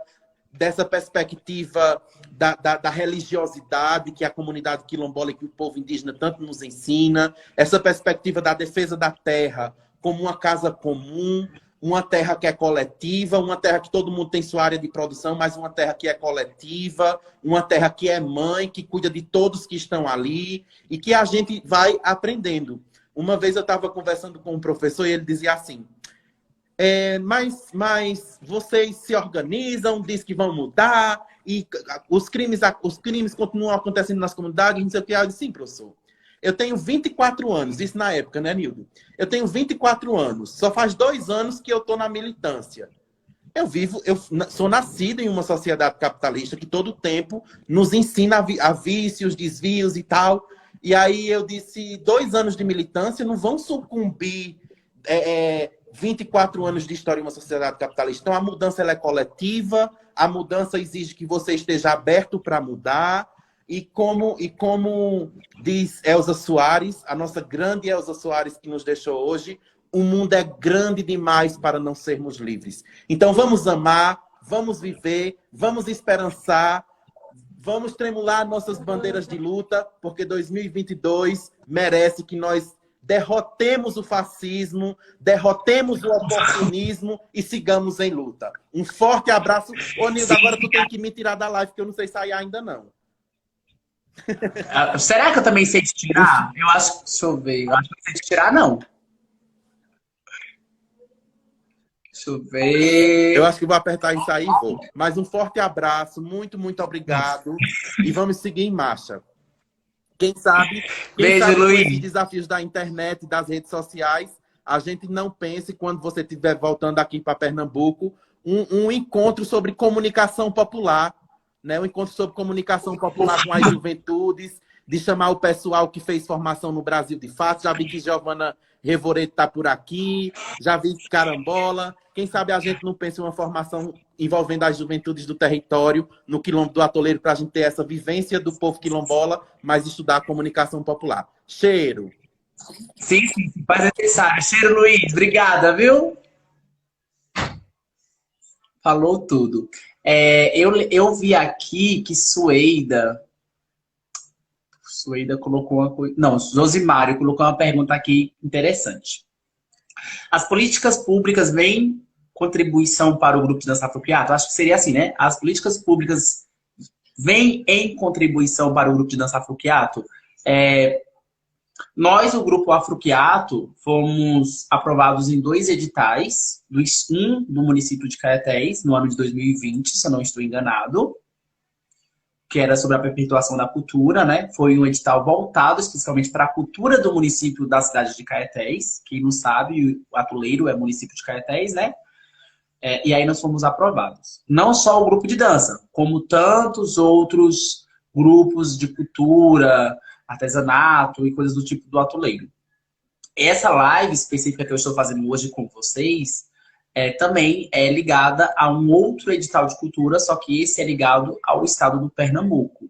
dessa perspectiva da religiosidade que a comunidade quilombola e que o povo indígena tanto nos ensina, essa perspectiva da defesa da terra como uma casa comum, uma terra que é coletiva, uma terra que todo mundo tem sua área de produção, mas uma terra que é coletiva, uma terra que é mãe, que cuida de todos que estão ali e que a gente vai aprendendo. Uma vez eu estava conversando com um professor e ele dizia assim, mas vocês se organizam, diz que vão mudar e os crimes continuam acontecendo nas comunidades, não sei o que. Eu disse, sim, professor. Eu tenho 24 anos, isso na época, né, Nildo? Eu tenho 24 anos, só faz 2 anos que eu estou na militância. Eu sou nascido em uma sociedade capitalista que todo tempo nos ensina a vícios, desvios e tal. E aí eu disse, 2 anos de militância não vão sucumbir 24 anos de história em uma sociedade capitalista. Então a mudança ela é coletiva, a mudança exige que você esteja aberto para mudar. E como diz Elza Soares, a nossa grande Elza Soares que nos deixou hoje, o mundo é grande demais para não sermos livres. Então vamos amar, vamos viver, vamos esperançar, vamos tremular nossas bandeiras de luta, porque 2022 merece que nós derrotemos o fascismo, derrotemos o oportunismo e sigamos em luta. Um forte abraço. Ô, Nildo, agora tu tem que me tirar da live, porque eu não sei sair ainda, não. Será que eu também sei te tirar? Eu acho, deixa eu ver. Eu acho que não sei te tirar, não. Deixa eu ver. Eu acho que vou apertar isso aí e vou. Mas um forte abraço, muito, muito obrigado. E vamos seguir em marcha. Quem sabe Beijo, com Luiz. esses desafios da internet e das redes sociais, a gente não pense, quando você estiver voltando aqui para Pernambuco, um encontro sobre comunicação popular, né? Um encontro sobre comunicação popular com as juventudes, de chamar o pessoal que fez formação no Brasil de fato. Já vi que Giovana Revoreto está por aqui, já vi Carambola. Quem sabe a gente não pensa em uma formação envolvendo as juventudes do território, no Quilombo do Atoleiro, para a gente ter essa vivência do povo quilombola, mas estudar a comunicação popular. Cheiro! Sim, sim, sim, faz necessário. Cheiro, Luiz. Obrigada, viu? Falou tudo. Eu vi aqui que Sueida colocou uma coisa. Não, Josimário colocou uma pergunta aqui interessante. As políticas públicas vêm contribuição para o grupo de dança afrocriato? Acho que seria assim, né? As políticas públicas vêm em contribuição para o grupo de dança afrocriato? Nós, o grupo Afroquiato, fomos aprovados em 2 editais, um do município de Caetés, no ano de 2020, se eu não estou enganado, que era sobre a perpetuação da cultura, né? Foi um edital voltado especificamente para a cultura do município da cidade de Caetés. Quem não sabe, o Atuleiro é município de Caetés, né? E aí nós fomos aprovados. Não só o grupo de dança, como tantos outros grupos de cultura, artesanato e coisas do tipo do Atuleiro. Essa live específica que eu estou fazendo hoje com vocês também é ligada a um outro edital de cultura, só que esse é ligado ao estado do Pernambuco.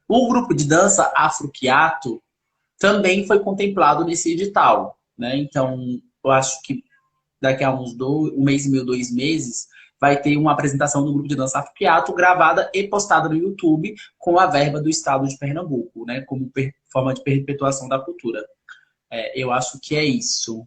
O grupo de dança Afroquiato também foi contemplado nesse edital, né? Então, eu acho que daqui a um mês e meio, 2 meses, vai ter uma apresentação do grupo de dança Afroquiato gravada e postada no YouTube com a verba do estado de Pernambuco, né? Como forma de perpetuação da cultura. Eu acho que é isso,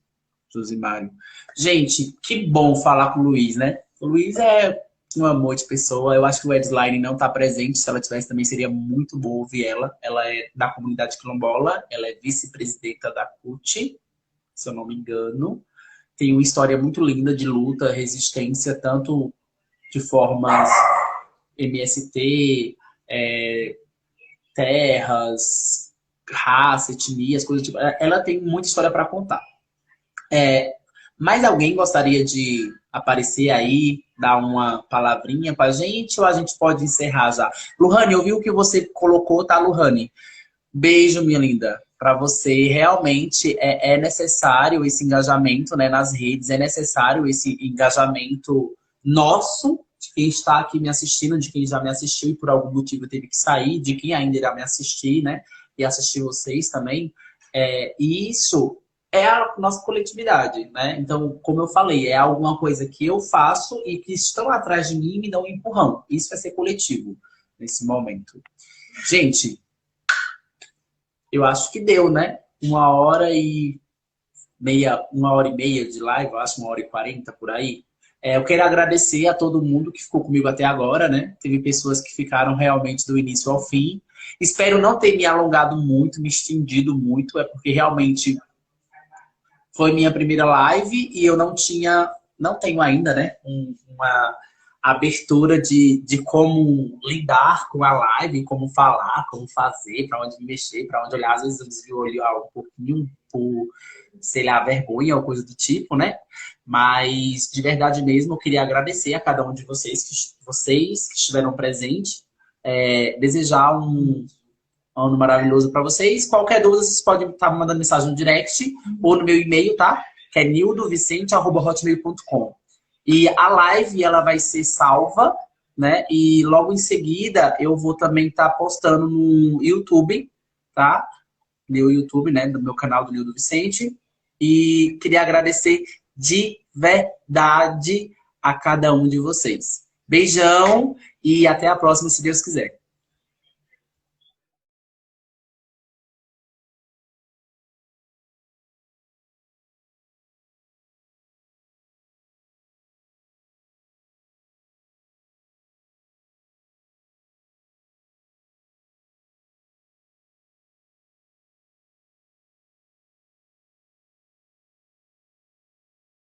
Josimário. Gente, que bom falar com o Luiz, né? O Luiz é um amor de pessoa. Eu acho que o Edline não está presente. Se ela tivesse, também seria muito bom ouvir ela. Ela é da comunidade quilombola. Ela é vice-presidenta da CUT, se eu não me engano. Tem uma história muito linda de luta, resistência, tanto de formas MST, terras, raça, etnias, coisas tipo. Ela tem muita história para contar. Mais alguém gostaria de aparecer aí, dar uma palavrinha pra gente, ou a gente pode encerrar já? Luhane, eu vi o que você colocou, tá, Luhane? Beijo, minha linda. Para você, realmente é necessário esse engajamento, né, nas redes, é necessário esse engajamento nosso, de quem está aqui me assistindo, de quem já me assistiu e por algum motivo teve que sair, de quem ainda irá me assistir, né, e assistir vocês também. E isso é a nossa coletividade, né? Então, como eu falei, é alguma coisa que eu faço e que estão atrás de mim e me dão um empurrão. Isso vai ser coletivo nesse momento. Gente, eu acho que deu, né? 1h30 de live, eu acho 1h40 por aí. Eu quero agradecer a todo mundo que ficou comigo até agora, né? Teve pessoas que ficaram realmente do início ao fim. Espero não ter me alongado muito, me estendido muito, porque realmente foi minha primeira live e eu não tenho ainda, né? Uma abertura de como lidar com a live, como falar, como fazer, para onde me mexer, para onde olhar. Às vezes eu desvio o olho um pouquinho por, sei lá, vergonha ou coisa do tipo, né? Mas, de verdade mesmo, eu queria agradecer a cada um de vocês que estiveram presentes. Desejar um ano maravilhoso para vocês. Qualquer dúvida, vocês podem estar me mandando mensagem no direct ou no meu e-mail, tá? Que é nildovicente@hotmail.com. E a live, ela vai ser salva, né? E logo em seguida, eu vou também estar postando no YouTube, tá? Meu YouTube, né? Do meu canal do Nildo Vicente. E queria agradecer de verdade a cada um de vocês. Beijão e até a próxima, se Deus quiser.